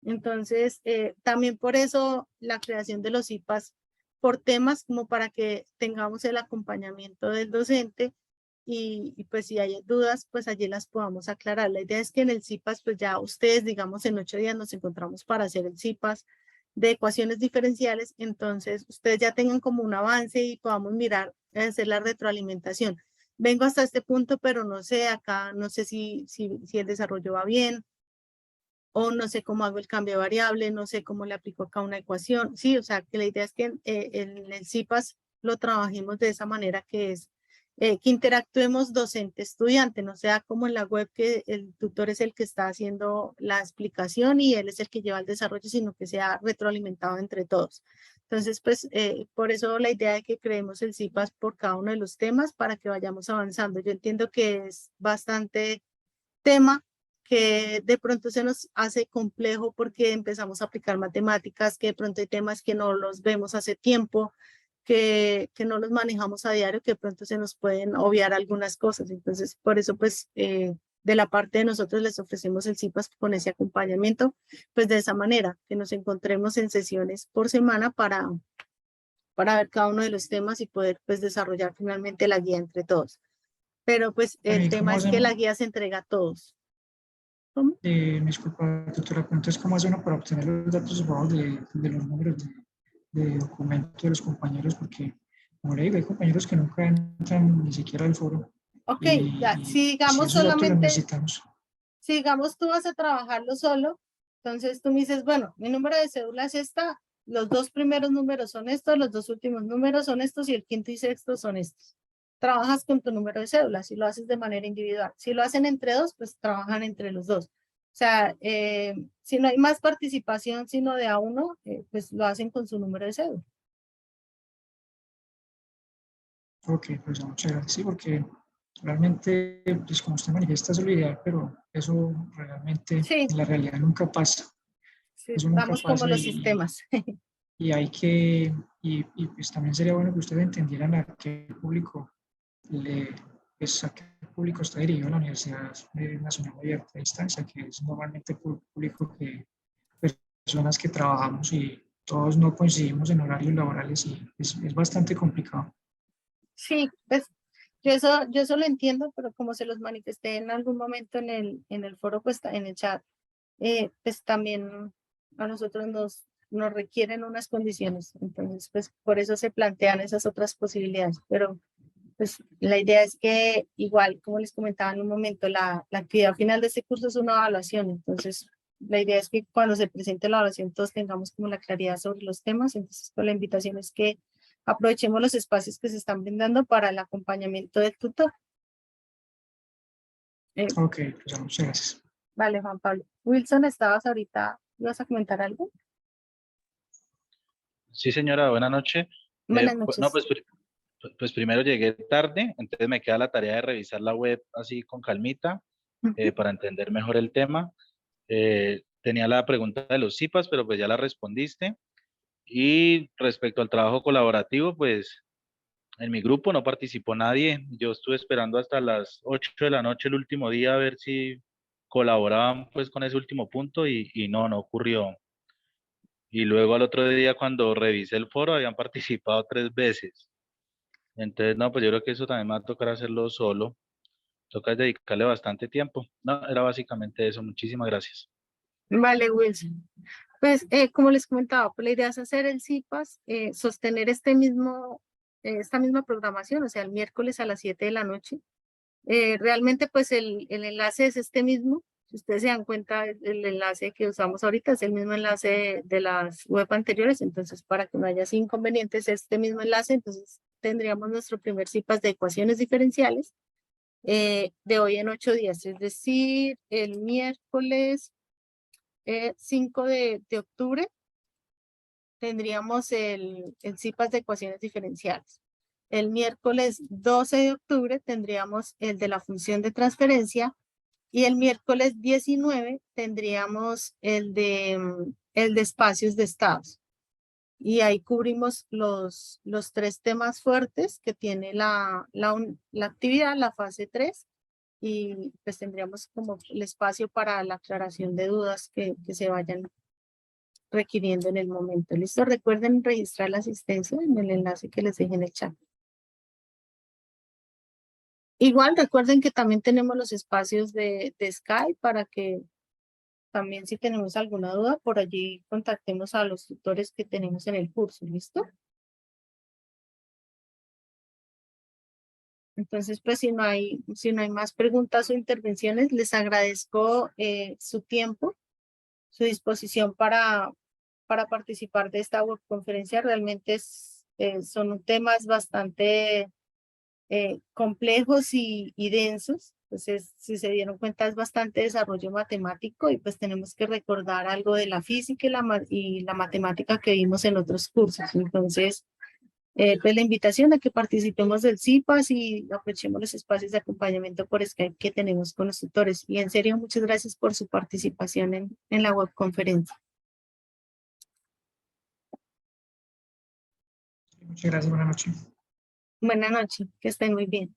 Entonces, también por eso la creación de los IPAs por temas como para que tengamos el acompañamiento del docente y pues si hay dudas, pues allí las podamos aclarar. La idea es que en el CIPAS, pues ya ustedes, digamos, en 8 días nos encontramos para hacer el CIPAS de ecuaciones diferenciales, entonces ustedes ya tengan como un avance y podamos mirar, hacer la retroalimentación. Vengo hasta este punto, pero no sé, acá no sé si el desarrollo va bien, o no sé cómo hago el cambio de variable, no sé cómo le aplico acá una ecuación. Sí, o sea, que la idea es que en el CIPAS lo trabajemos de esa manera que es que interactuemos docente-estudiante, no sea como en la web que el tutor es el que está haciendo la explicación y él es el que lleva el desarrollo, sino que sea retroalimentado entre todos. Entonces, pues, por eso la idea de que creemos el CIPAS por cada uno de los temas para que vayamos avanzando. Yo entiendo que es bastante tema que de pronto se nos hace complejo porque empezamos a aplicar matemáticas, que de pronto hay temas que no los vemos hace tiempo, que no los manejamos a diario, que de pronto se nos pueden obviar algunas cosas. Entonces, por eso, pues, de la parte de nosotros les ofrecemos el CIPAS con ese acompañamiento, pues de esa manera, que nos encontremos en sesiones por semana para ver cada uno de los temas y poder, pues, desarrollar finalmente la guía entre todos. Pero, pues, Bueno, el ¿y tema cómo es que la hacemos? guía se entrega a todos. ¿Cómo? Disculpa, doctora, pero entonces, ¿cómo hace uno para obtener los datos subados de los números de documento de los compañeros? Porque, como le digo, hay compañeros que nunca entran ni siquiera al foro. Ok, ya, Y si esos datos los necesitamos. si digamos tú vas a trabajarlo solo, entonces tú me dices, bueno, mi número de cédula es esta, los 2 primeros números son estos, los 2 últimos números son estos y el quinto y sexto son estos. Trabajas con tu número de cédula, si lo haces de manera individual. Si lo hacen entre dos, pues trabajan entre los dos. O sea, si no hay más participación sino de a uno, pues lo hacen con su número de cédula. Ok, pues muchas gracias. Sí, porque realmente, pues como usted manifiesta, es lo ideal, pero eso realmente Sí, en la realidad nunca pasa. sí, Eso nunca vamos como pasa los sistemas. y hay que, y pues también sería bueno que ustedes entendieran a qué público pues a qué público está dirigido la Universidad Nacional Abierta a Distancia, que es normalmente público que personas que trabajamos y todos no coincidimos en horarios laborales y es bastante complicado. Sí, pues yo eso lo entiendo, pero como se los manifesté en algún momento en el foro, pues en el chat, pues también a nosotros nos requieren unas condiciones. Entonces, pues por eso se plantean esas otras posibilidades. Pero pues la idea es que igual, como les comentaba en un momento, la actividad final de este curso es una evaluación. Entonces, la idea es que cuando se presente la evaluación todos tengamos como la claridad sobre los temas. Entonces, pues, la invitación es que aprovechemos los espacios que se están brindando para el acompañamiento del tutor. Ok, pues muchas gracias. Vale, Juan Pablo. Wilson, ¿estabas ahorita? ¿Ibas a comentar algo? Sí, señora, buenas noches. Buenas No, noches. pues primero llegué tarde, entonces me queda la tarea de revisar la web así con calmita Ujú. para entender mejor el tema. Tenía la pregunta de los CIPAS, pero pues ya la respondiste. Y respecto al trabajo colaborativo, pues en mi grupo no participó nadie. Yo estuve esperando hasta las 8 de la noche el último día a ver si colaboraban pues con ese último punto y no ocurrió. Y luego al otro día cuando revisé el foro habían participado 3 veces. Entonces, no, pues yo creo que eso también me va a tocar hacerlo solo. Toca dedicarle bastante tiempo. No, era básicamente eso. Muchísimas gracias. Vale, Wilson. Pues, como les comentaba, pues la idea es hacer el CIPAS, sostener esta misma programación, o sea, el miércoles a las 7 de la noche. Realmente, pues, el enlace es este mismo. Si ustedes se dan cuenta, el enlace que usamos ahorita es el mismo enlace de las web anteriores. Entonces, para que no haya así inconvenientes, este mismo enlace, entonces tendríamos nuestro primer CIPAS de ecuaciones diferenciales de hoy en 8 días, es decir, el miércoles 5 de octubre tendríamos el CIPAS de ecuaciones diferenciales. El miércoles 12 de octubre tendríamos el de la función de transferencia y el miércoles 19 tendríamos el de espacios de estados. Y ahí cubrimos los 3 temas fuertes que tiene la actividad, la fase 3, y pues tendríamos como el espacio para la aclaración de dudas que se vayan requiriendo en el momento. ¿Listo? Recuerden registrar la asistencia en el enlace que les dejé en el chat. Igual recuerden que también tenemos los espacios de Skype para que también si tenemos alguna duda por allí contactemos a los tutores que tenemos en el curso. ¿Listo? Entonces, pues si no hay más preguntas o intervenciones, les agradezco su tiempo, su disposición para participar de esta webconferencia. Realmente son temas bastante complejos y densos. Entonces, si se dieron cuenta, es bastante desarrollo matemático y pues tenemos que recordar algo de la física y la matemática que vimos en otros cursos. Entonces, pues la invitación a que participemos del CIPAS y aprovechemos los espacios de acompañamiento por Skype que tenemos con los tutores. Y en serio, muchas gracias por su participación en la webconferencia. Muchas gracias, buenas noches. Buenas noches, que estén muy bien.